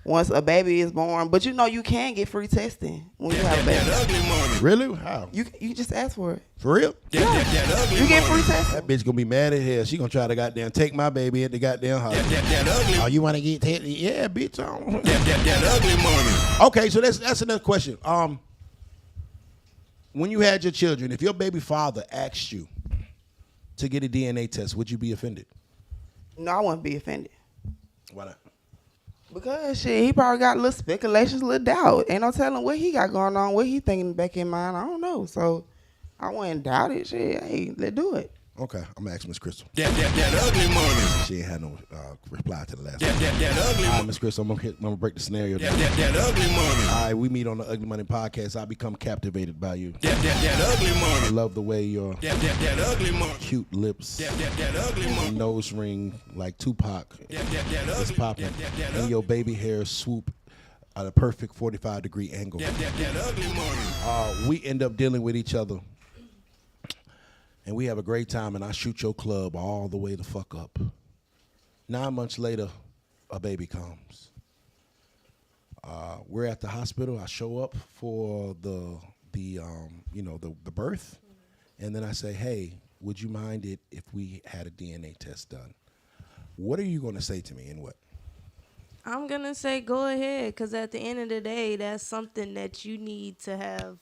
once a baby is born. But you know you can get free testing when you have a baby. That ugly money. Really? How? You just ask for it. For real? That ugly You get free money. testing. That bitch gonna be mad as hell. She gonna try to goddamn take my baby at the goddamn hospital. That ugly. Oh, you wanna get tested? Yeah, bitch. On. That ugly money. Okay, so that's another question. When you had your children, if your baby father asked you to get a DNA test, would you be offended? No, I wouldn't be offended. Why not? Because shit, he probably got little speculations, little doubt. Ain't no telling what he got going on, what he thinking back in mind. I don't know. So I wouldn't doubt it. Shit, hey, let's do it. Okay, I'm gonna ask Miss Crystal. That ugly money. She ain't had no reply to the last one. That ugly All right, money. Miss Crystal, I'm gonna break the scenario down. That ugly money. All right, we meet on the Ugly Money podcast. I become captivated by you. That ugly I money. love the way your That ugly money. cute lips, That ugly money. nose ring like Tupac That is ugly. popping, and your baby hair swoop at a perfect 45-degree angle. That ugly money. We end up dealing with each other, and we have a great time, and I shoot your club all the way the fuck up. 9 months later, a baby comes. We're at the hospital. I show up for the birth, and then I say, hey, would you mind it if we had a DNA test done? What are you going to say to me, and what? I'm going to say go ahead, because at the end of the day, that's something that you need to have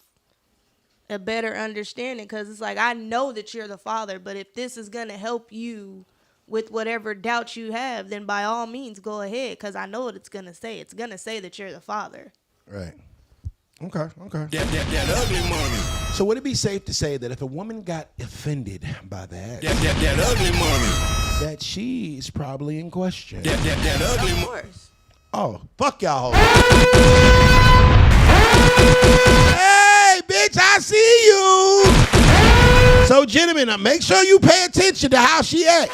a better understanding, because it's like, I know that you're the father, but if this is going to help you with whatever doubt you have, then by all means go ahead, because I know what it's going to say. It's going to say that you're the father. Right. Okay. That ugly money. So would it be safe to say that if a woman got offended by that, That ugly money. that she is probably in question? That ugly Of money. course. Oh, fuck y'all hoes. Hey, bitch, I see you. So, gentlemen, make sure you pay attention to how she acts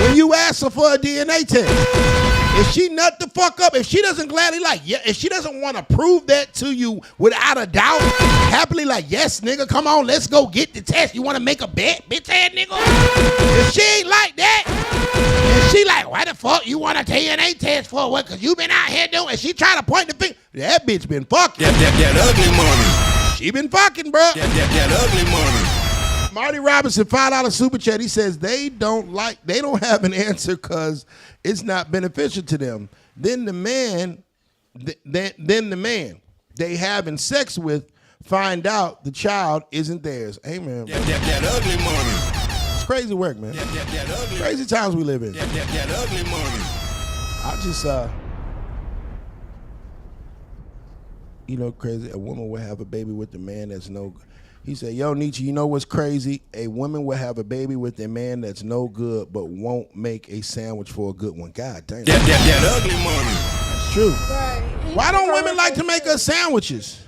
when you ask her for a DNA test. If she nut the fuck up, if she doesn't gladly if she doesn't want to prove that to you without a doubt, happily yes, nigga, come on, let's go get the test. You want to make a bet, bitch ass nigga? If she ain't like that, and she why the fuck you want a DNA test for what? Because you been out here doing, and she try to point the finger. That bitch been fucking. That ugly money. She been fucking, bro. That ugly money. Marty Robinson, $5 super chat. He says they don't have an answer because it's not beneficial to them. Then the man they having sex with find out the child isn't theirs. Amen. That ugly money. It's crazy work, man. That ugly. Crazy times we live in. That ugly money. I just crazy. A woman will have a baby with a man that's no. He said, yo, Nietzsche, you know what's crazy? A woman will have a baby with a man that's no good but won't make a sandwich for a good one. God damn. That ugly money. That's true. Right. Why don't women like to make us sandwiches?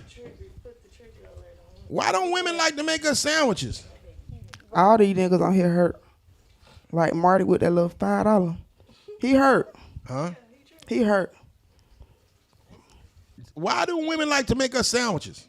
Why don't women like to make us sandwiches? All these niggas on here hurt. Like Marty with that little $5. He hurt. Huh? He hurt. Why do women like to make us sandwiches?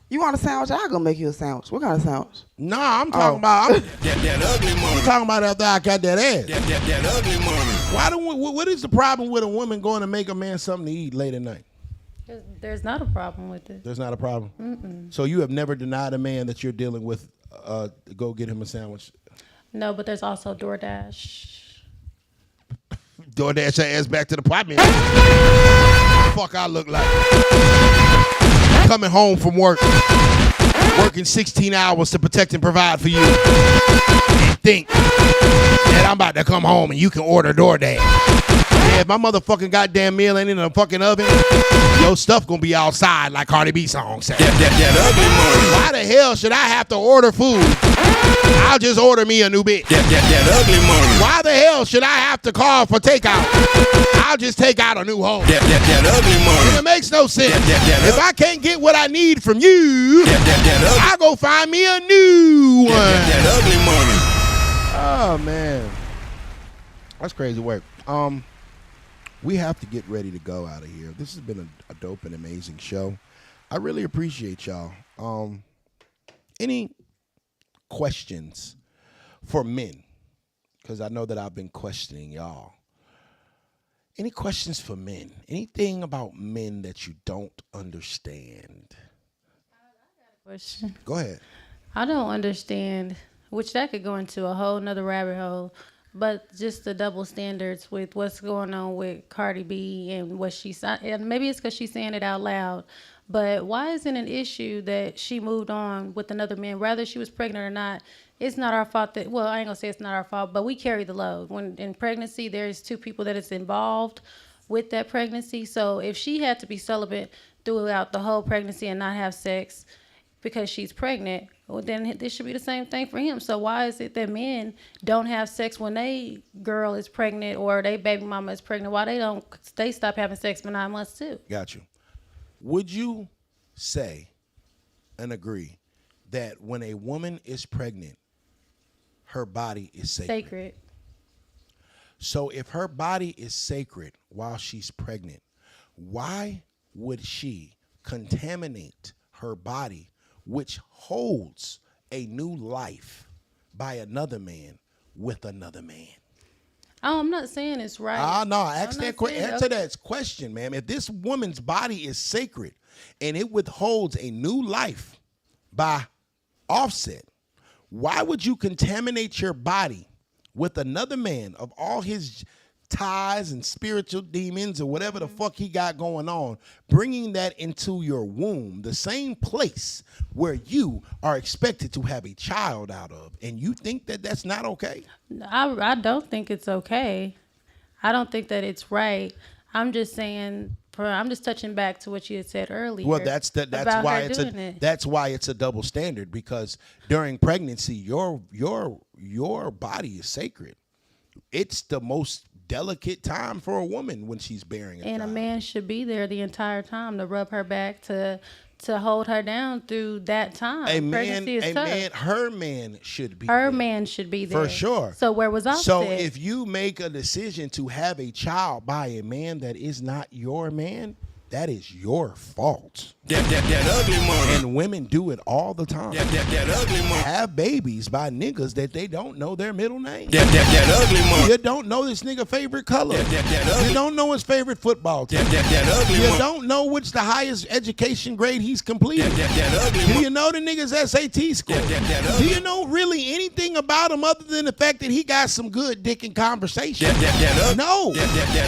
You want a sandwich? I'll go make you a sandwich. What kind of sandwich? Nah, I'm talking about. That ugly money. I'm talking about after I got that ass. That ugly money. What is the problem with a woman going to make a man something to eat late at night? There's not a problem with it. There's not a problem. Mm-mm. So you have never denied a man that you're dealing with go get him a sandwich? No, but there's also DoorDash. DoorDash your ass back to the pot man. Fuck I look like. Coming home from work, working 16 hours to protect and provide for you, and think that I'm about to come home and you can order DoorDash. Yeah, if my motherfucking goddamn meal ain't in a fucking oven, your stuff gonna be outside like Cardi B song said. That ugly money. Why the hell should I have to order food? I'll just order me a new bitch. That ugly money. Why the hell should I have to call for takeout? I'll just take out a new home. That ugly money. It makes no sense. If I can't get what I need from you, I go find me a new one. That ugly money. Oh man, that's crazy work. We have to get ready to go out of here. This has been a dope and amazing show. I really appreciate y'all. Any questions for men? Because I know that I've been questioning y'all. Any questions for men? Anything about men that you don't understand? Question. Go ahead. I don't understand, which that could go into a whole nother rabbit hole, but just the double standards with what's going on with Cardi B and what she's, and maybe it's because she's saying it out loud, but why is it an issue that she moved on with another man, whether she was pregnant or not? It's not our fault that, well, I ain't gonna say it's not our fault, but we carry the load. When in pregnancy, there's two people that is involved with that pregnancy. So if she had to be celibate throughout the whole pregnancy and not have sex because she's pregnant, well, then this should be the same thing for him. So why is it that men don't have sex when they girl is pregnant or they baby mama is pregnant? Why they stop having sex for 9 months too? Got you. Would you say and agree that when a woman is pregnant, her body is sacred? So if her body is sacred while she's pregnant, why would she contaminate her body, which holds a new life, by another man with another man? Oh, I'm not saying it's right. No, answer that question, ma'am. If this woman's body is sacred and it withholds a new life by offset, why would you contaminate your body with another man of all his ties and spiritual demons or whatever the fuck he got going on, bringing that into your womb, the same place where you are expected to have a child out of, and you think that that's not okay? I don't think it's okay. I don't think that it's right. I'm just saying, I'm just touching back to what you had said earlier. Well, that's why it's a double standard, because during pregnancy, your body is sacred. It's the most delicate time for a woman when she's bearing a child. A man should be there the entire time to rub her back, to to hold her down through that time. Pregnancy is tough. Her man should be Her there. man should be there. For sure. So where was Offset? So if you make a decision to have a child by a man that is not your man, that is your fault. That ugly money. And women do it all the time. That ugly money. Have babies by niggas that they don't know their middle name. That ugly money. You don't know this nigga favorite color. You don't know his favorite football team. That ugly You money. don't know which the highest education grade he's completed. That ugly Do money. you know the nigga's SAT score? That Do you know really anything about him other than the fact that he got some good dick in conversation? No.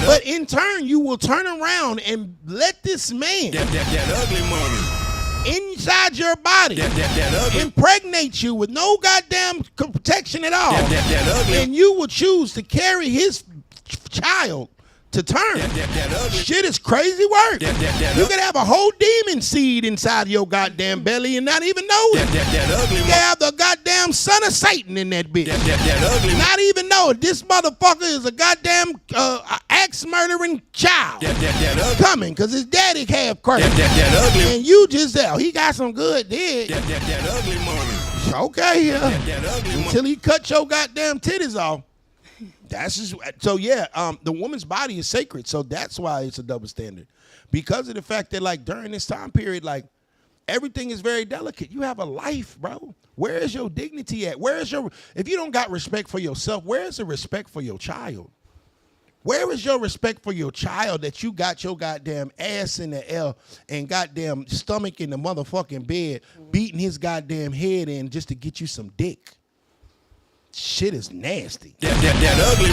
But in turn, you will turn around and let this man That ugly money. inside your body That ugly. impregnate you with no goddamn protection at all. That ugly. And you will choose to carry his child to term. That ugly. Shit is crazy work. That You could have a whole demon seed inside your goddamn belly and not even know it. That ugly You money. can have the goddamn son of Satan in that bitch. That ugly. Not even know it. This motherfucker is a goddamn axe murdering child That ugly. coming because his daddy half crazy. That ugly. And you just he got some good dick. That ugly money. Okay, yeah. That ugly money. Until he cut your goddamn titties off. That's just so yeah. The woman's body is sacred, so that's why it's a double standard. Because of the fact that like during this time period, like everything is very delicate. You have a life, bro. Where is your dignity at? Where is your if you don't got respect for yourself, where is the respect for your child? Where is your respect for your child that you got your goddamn ass in the air and goddamn stomach in the motherfucking bed, beating his goddamn head in just to get you some dick? Shit is nasty. That ugly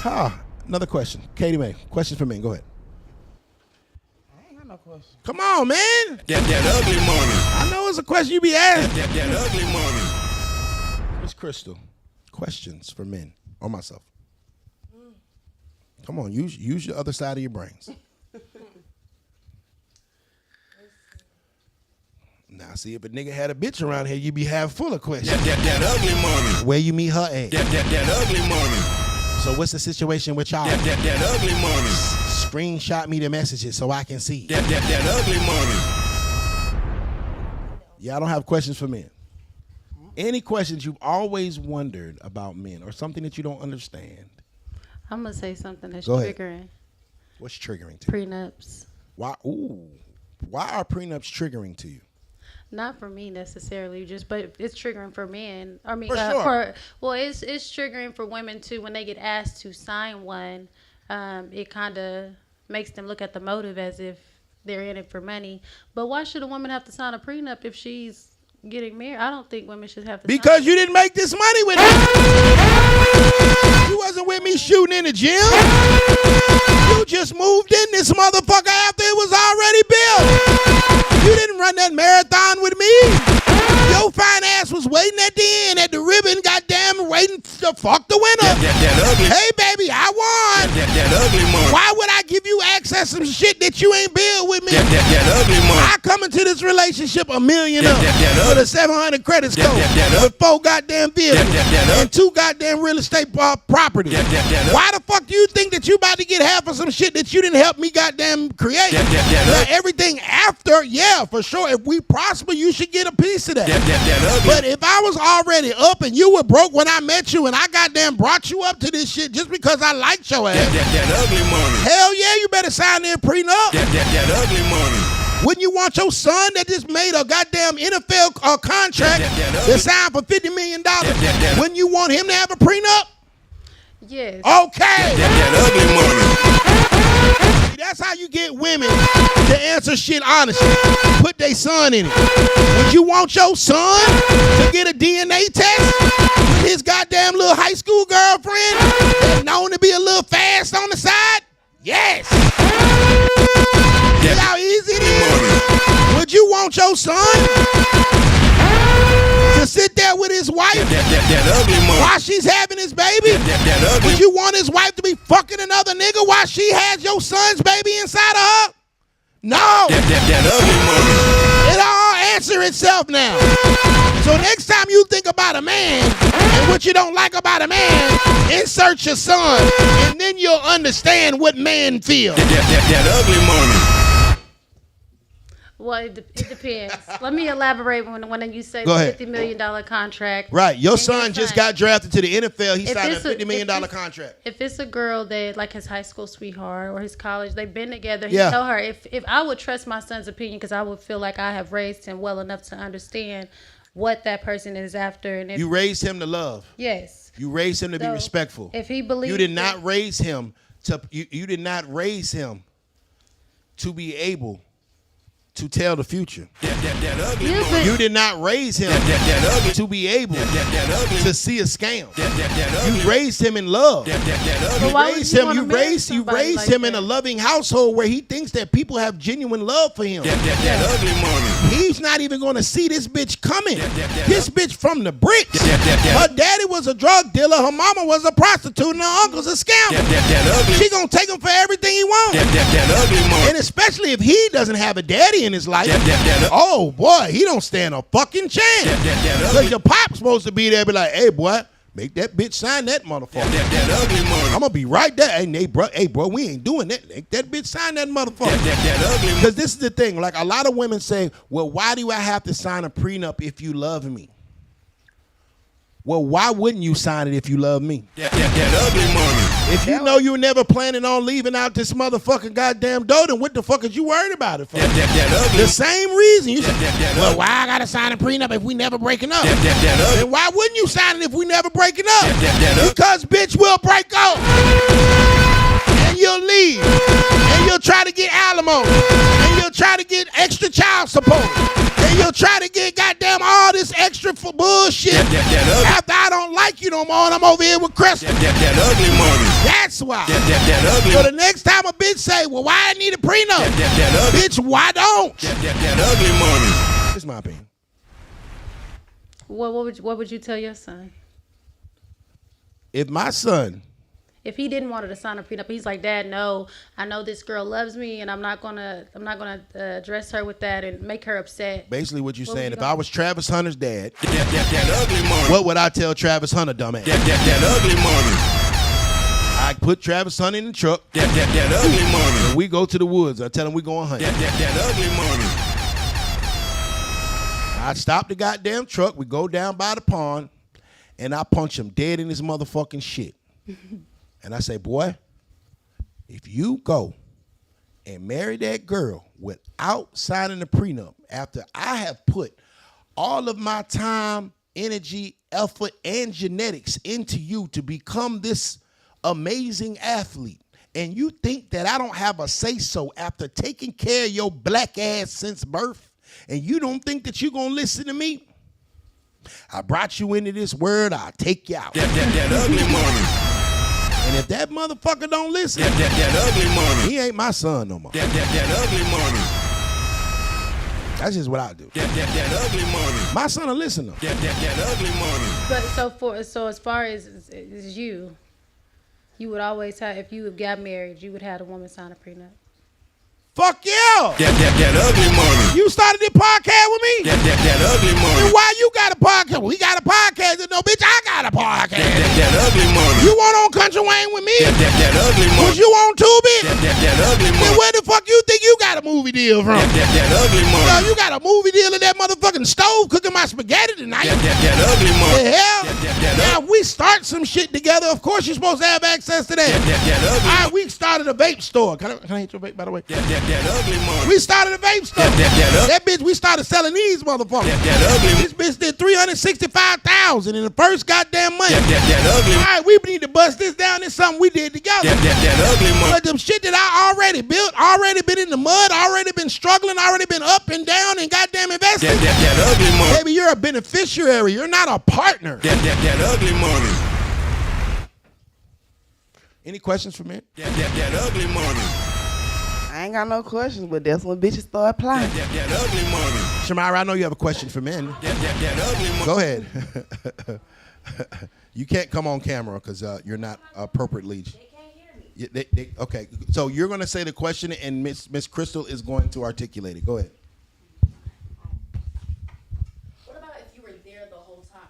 money. Another question. Katie Mae, questions for men. Go ahead. I ain't got no question. Come on, man. That ugly money. I know it's a question you be asking. That ugly money. Miss Crystal, questions for men or myself. Come on, use your other side of your brains. Now, see, if a nigga had a bitch around here, you be half full of questions. That ugly money. Where you meet her at? That ugly money. So what's the situation with y'all? That ugly money. Screenshot me the messages so I can see. That ugly money. Yeah, I don't have questions for men. Any questions you've always wondered about men or something that you don't understand? I'm gonna say something that's Go ahead. triggering. What's triggering to you? Prenups. Why? Ooh, why are prenups triggering to you? Not for me necessarily, but it's triggering for men. I mean, For sure. it's triggering for women too when they get asked to sign one. It kind of makes them look at the motive as if they're in it for money. But why should a woman have to sign a prenup if she's getting married? I don't think women should have to. Because you didn't make this money with me. You wasn't with me shooting in the gym. You just moved in this motherfucker after it was already built. You didn't run that marathon with me. Your fine ass was waiting at the end at the ribbon, goddamn, waiting to fuck the winner. That ugly. Hey, baby, I won. That ugly money. Why would I give you access to some shit that you ain't built with me? That ugly money. I come into this relationship $1 million up that with a 700 credit score with 4 goddamn vehicles and 2 goddamn real estate properties. Why the fuck do you think that you about to get half of some shit that you didn't help me goddamn create? Everything after, yeah, for sure. If we prosper, you should get a piece of that. But if I was already up and you were broke when I met you and I goddamn brought you up to this shit just because I liked your ass, That ugly money. hell yeah, you better sign their prenup. That ugly money. Wouldn't you want your son that just made a goddamn NFL contract that signed for $50 million? Wouldn't you want him to have a prenup? Yes. Okay. That ugly money. That's how you get women to answer shit honestly. Put their son in it. Would you want your son to get a DNA test with his goddamn little high school girlfriend that's known to be a little fast on the side? Yes. See how easy it is? Would you want your son to sit there with his wife That ugly money. while she's having his baby? That ugly. Would you want his wife to be fucking another nigga while she has your son's baby inside of her? No. That ugly money. It all answer itself now. So next time you think about a man and what you don't like about a man, insert your son, and then you'll understand what men feel. That ugly money. Well, it depends. Let me elaborate when you say Go the ahead. $50 million contract. Right. Your and son just got drafted to the NFL. He signed a $50 million contract. If it's a girl that, like his high school sweetheart or his college, they've been together. He Yeah. tell her, if I would trust my son's opinion, because I would feel like I have raised him well enough to understand what that person is after. And if, You raised him to love. yes. You raised him to be So, respectful. if he believes You did not raise him to you did not raise him to be able to tell the future. You did not raise him to be able to see a scam. You raised him in love. You raised him in a loving household where he thinks that people have genuine love for him. He's not even going to see this bitch coming. This bitch from the bricks. Her daddy was a drug dealer. Her mama was a prostitute, and her uncle's a scammer. She gonna take him for everything he wants. And especially if he doesn't have a daddy in his life. Oh boy, he don't stand a fucking chance. Because your pop's supposed to be there, be like, hey boy, make that bitch sign that motherfucker. I'm gonna be right there. Hey bro, we ain't doing that. Make that bitch sign that motherfucker. Because this is the thing. Like a lot of women say, well, why do I have to sign a prenup if you love me? Well, why wouldn't you sign it if you love me? If you know you're never planning on leaving out this motherfucking goddamn door, then what the fuck is you worried about it for? The same reason. You say, well, why I gotta sign a prenup if we never breaking up? Then why wouldn't you sign it if we never breaking up? Because bitch will break up. And you'll leave. And you'll try to get alimony. And you'll try to get extra child support. And you'll try to get goddamn all this extra for bullshit. After I don't like you no more and I'm over here with Crystal. That's why. So the next time a bitch say, well, why I need a prenup? Bitch, why don't? That's my opinion. What would you tell your son? If my son, If he didn't want her to sign a prenup, he's like, Dad, no, I know this girl loves me, and I'm not gonna address her with that and make her upset. basically what you're What saying, would if you I was Travis Hunter's dad, what would I tell Travis Hunter, dumbass? I put Travis Hunter in the truck. And we go to the woods. I tell him we going hunting. I stop the goddamn truck. We go down by the pond, and I punch him dead in his motherfucking shit. And I say, boy, if you go and marry that girl without signing a prenup after I have put all of my time, energy, effort, and genetics into you to become this amazing athlete, and you think that I don't have a say-so after taking care of your black ass since birth, and you don't think that you're going to listen to me? I brought you into this world, I'll take you out. And if that motherfucker don't listen, he ain't my son no more. That's just what I do. My son will listen though. But so as far as you would always have, if you got married, you would have a woman sign a prenup. Fuck yeah! You started this podcast with me? Then why you got a podcast? We got a podcast. No, bitch, I got a podcast. You want on Country Wayne with me? Was you on Tubi? Then where the fuck you think you got a movie deal from? No, you got a movie deal in that motherfucking stove cooking my spaghetti tonight. The hell? Now, if we start some shit together, of course you're supposed to have access to that. All right, we started a vape store. Can I hit your vape, by the way? We started a vape store. That bitch, we started selling these motherfuckers. This bitch did $365,000 in the first goddamn month. All right, we need to bust this down. It's something we did together. But them shit that I already built, already been in the mud, already been struggling, already been up and down and goddamn invested. Baby, you're a beneficiary. You're not a partner. Any questions for me? I ain't got no questions, but that's when bitches start applying. Shamira, I know you have a question for men. Go ahead. You can't come on camera because you're not appropriately. They can't hear me. Okay, so you're going to say the question, and Miss Crystal is going to articulate it. Go ahead. What about if you were there the whole time?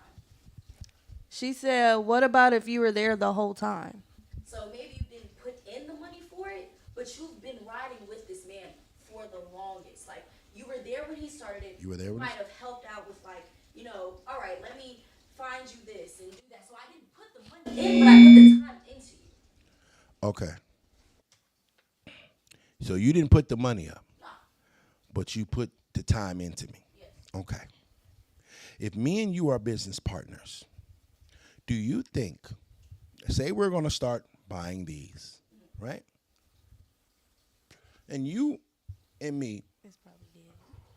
She said, what about if you were there the whole time? So maybe you didn't put in the money for it, but you've been riding with this man for the longest. Like, You were there when he started it. You were there when might have helped out with like, all right, let me find you this and do that. So I didn't put the money in, but I put the time into you. Okay. So you didn't put the money up, but you put the time into me. Yes. Okay. If me and you are business partners, do you think, say we're going to start buying these, right? And you and me. It's probably dead.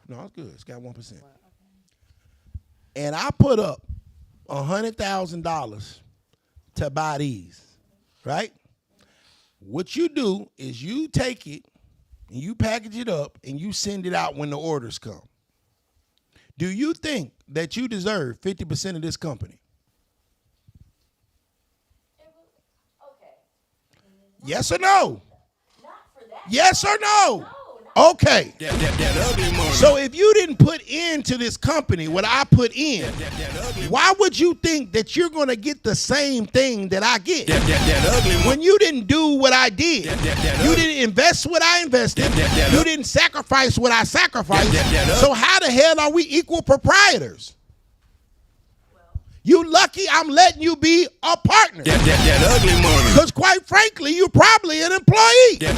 No, it's good. It's got 1%. And I put up $100,000 to buy these, right? What you do is you take it and you package it up and you send it out when the orders come. Do you think that you deserve 50% of this company? Okay. Yes or no? Not for that. Yes or no? No. Okay. That ugly money. So if you didn't put into this company what I put in, why would you think that you're going to get the same thing that I get? That ugly money. When you didn't do what I did, you didn't invest what I invested, you didn't sacrifice what I sacrificed, so how the hell are we equal proprietors? You lucky I'm letting you be a partner. That ugly money. Because quite frankly, you're probably an employee. That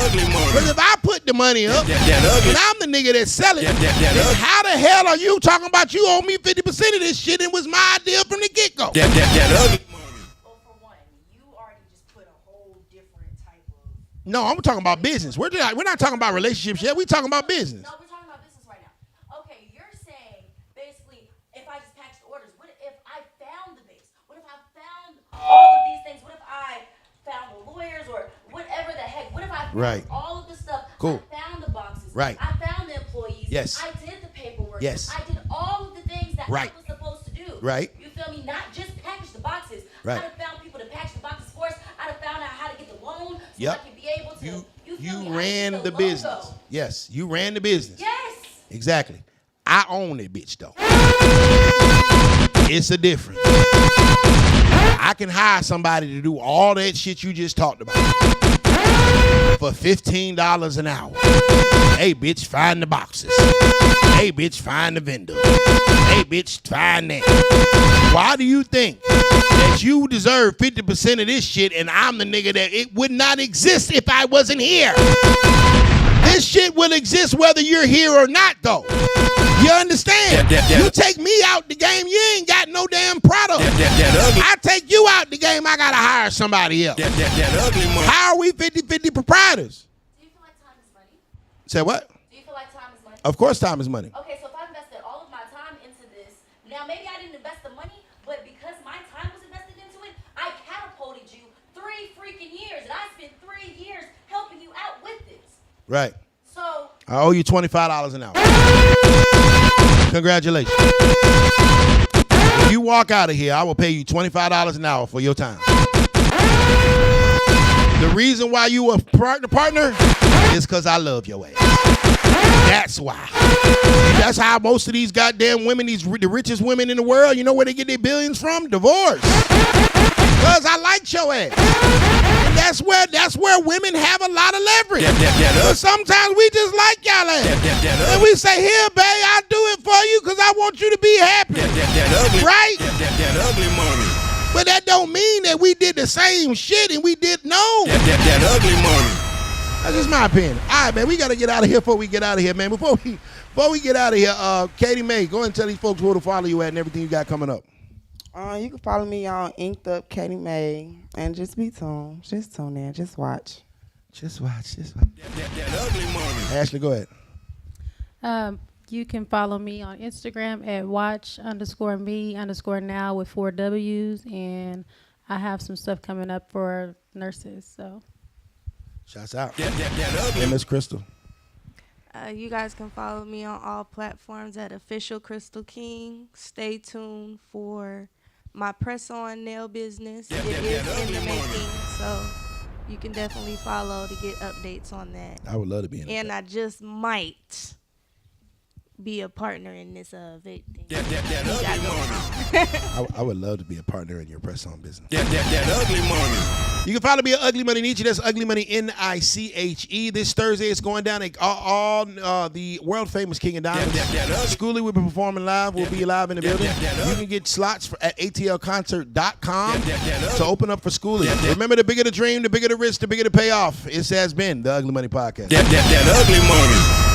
ugly money. Because if I put the money up That ugly. and I'm the nigga that's selling it, That then ugly. how the hell are you talking about you owe me 50% of this shit and it was my idea from the get-go? That ugly money. Well, for one, you already just put a whole different type of. No, I'm talking about business. We're not talking about relationships yet. We're talking about business. No, we're talking about business right now. Okay, you're saying basically if I just package the orders, what if I found the base? What if I found all of these things? What if I found the lawyers or whatever the heck? What if I found Right. all of the stuff? Cool. I found the boxes. Right. I found the employees. Yes. I did the paperwork. Yes. I did all of the things that Right. I was supposed to do. Right. You feel me? Not just package the boxes. Right. I'd have found people to package the boxes for us. I'd have found out how to get the loan so Yep. I could be able to. You feel me? You I ran did the logo. business. Yes, you ran the business. Yes. Exactly. I own it, bitch, though. It's a difference. I can hire somebody to do all that shit you just talked about for $15 an hour. Hey, bitch, find the boxes. Hey, bitch, find the vendor. Hey, bitch, find that. Why do you think that you deserve 50% of this shit and I'm the nigga that it would not exist if I wasn't here? This shit will exist whether you're here or not, though. You understand? You take me out the game, you ain't got no damn product. That ugly. I take you out the game, I gotta hire somebody else. That ugly money. How are we 50-50 proprietors? Do you feel like time is money? Say what? Do you feel like time is money? Of course time is money. Okay, so if I invested all of my time into this, now maybe I didn't invest the money, but because my time was invested into it, I catapulted you 3 freaking years, and I spent 3 years helping you out with this. Right. So, I owe you $25 an hour. Congratulations. If you walk out of here, I will pay you $25 an hour for your time. The reason why you a partner is because I love your ass. That's why. That's how most of these goddamn women, the richest women in the world, you know where they get their billions from? Divorce. Because I liked your ass. And that's where women have a lot of leverage. But sometimes we just like y'all ass. And we say, here, babe, I'll do it for you because I want you to be happy. Right? That ugly money. But that don't mean that we did the same shit and we did no. That ugly money. That's just my opinion. All right, man, we got to get out of here before we get out of here, man. Before we get out of here, Katie May, go ahead and tell these folks where to follow you at and everything you got coming up. You can follow me on Inked Up Katie May and just be tuned. Just tune in. Just watch. Just watch. That ugly money. Ashley, go ahead. You can follow me on Instagram at watch_me_now with 4 W's. And I have some stuff coming up for nurses. So, Shouts out. That ugly. Hey, Miss Crystal. You guys can follow me on all platforms at Official Crystal King. Stay tuned for my press-on nail business. It is in the making, so you can definitely follow to get updates on that. I would love to be in it. And I just might be a partner in this vape thing. That ugly money. I would love to be a partner in your press-on business. That ugly money. You can follow me at Ugly Money Nietzsche. That's Ugly Money Niche. This Thursday it's going down at all the world famous King of Diamonds. Schoolie will be performing live. We'll be live in the building. You can get slots at atlconcert.com to open up for Schoolie. Remember, the bigger the dream, the bigger the risk, the bigger the payoff. It has been the Ugly Money Podcast. That ugly money.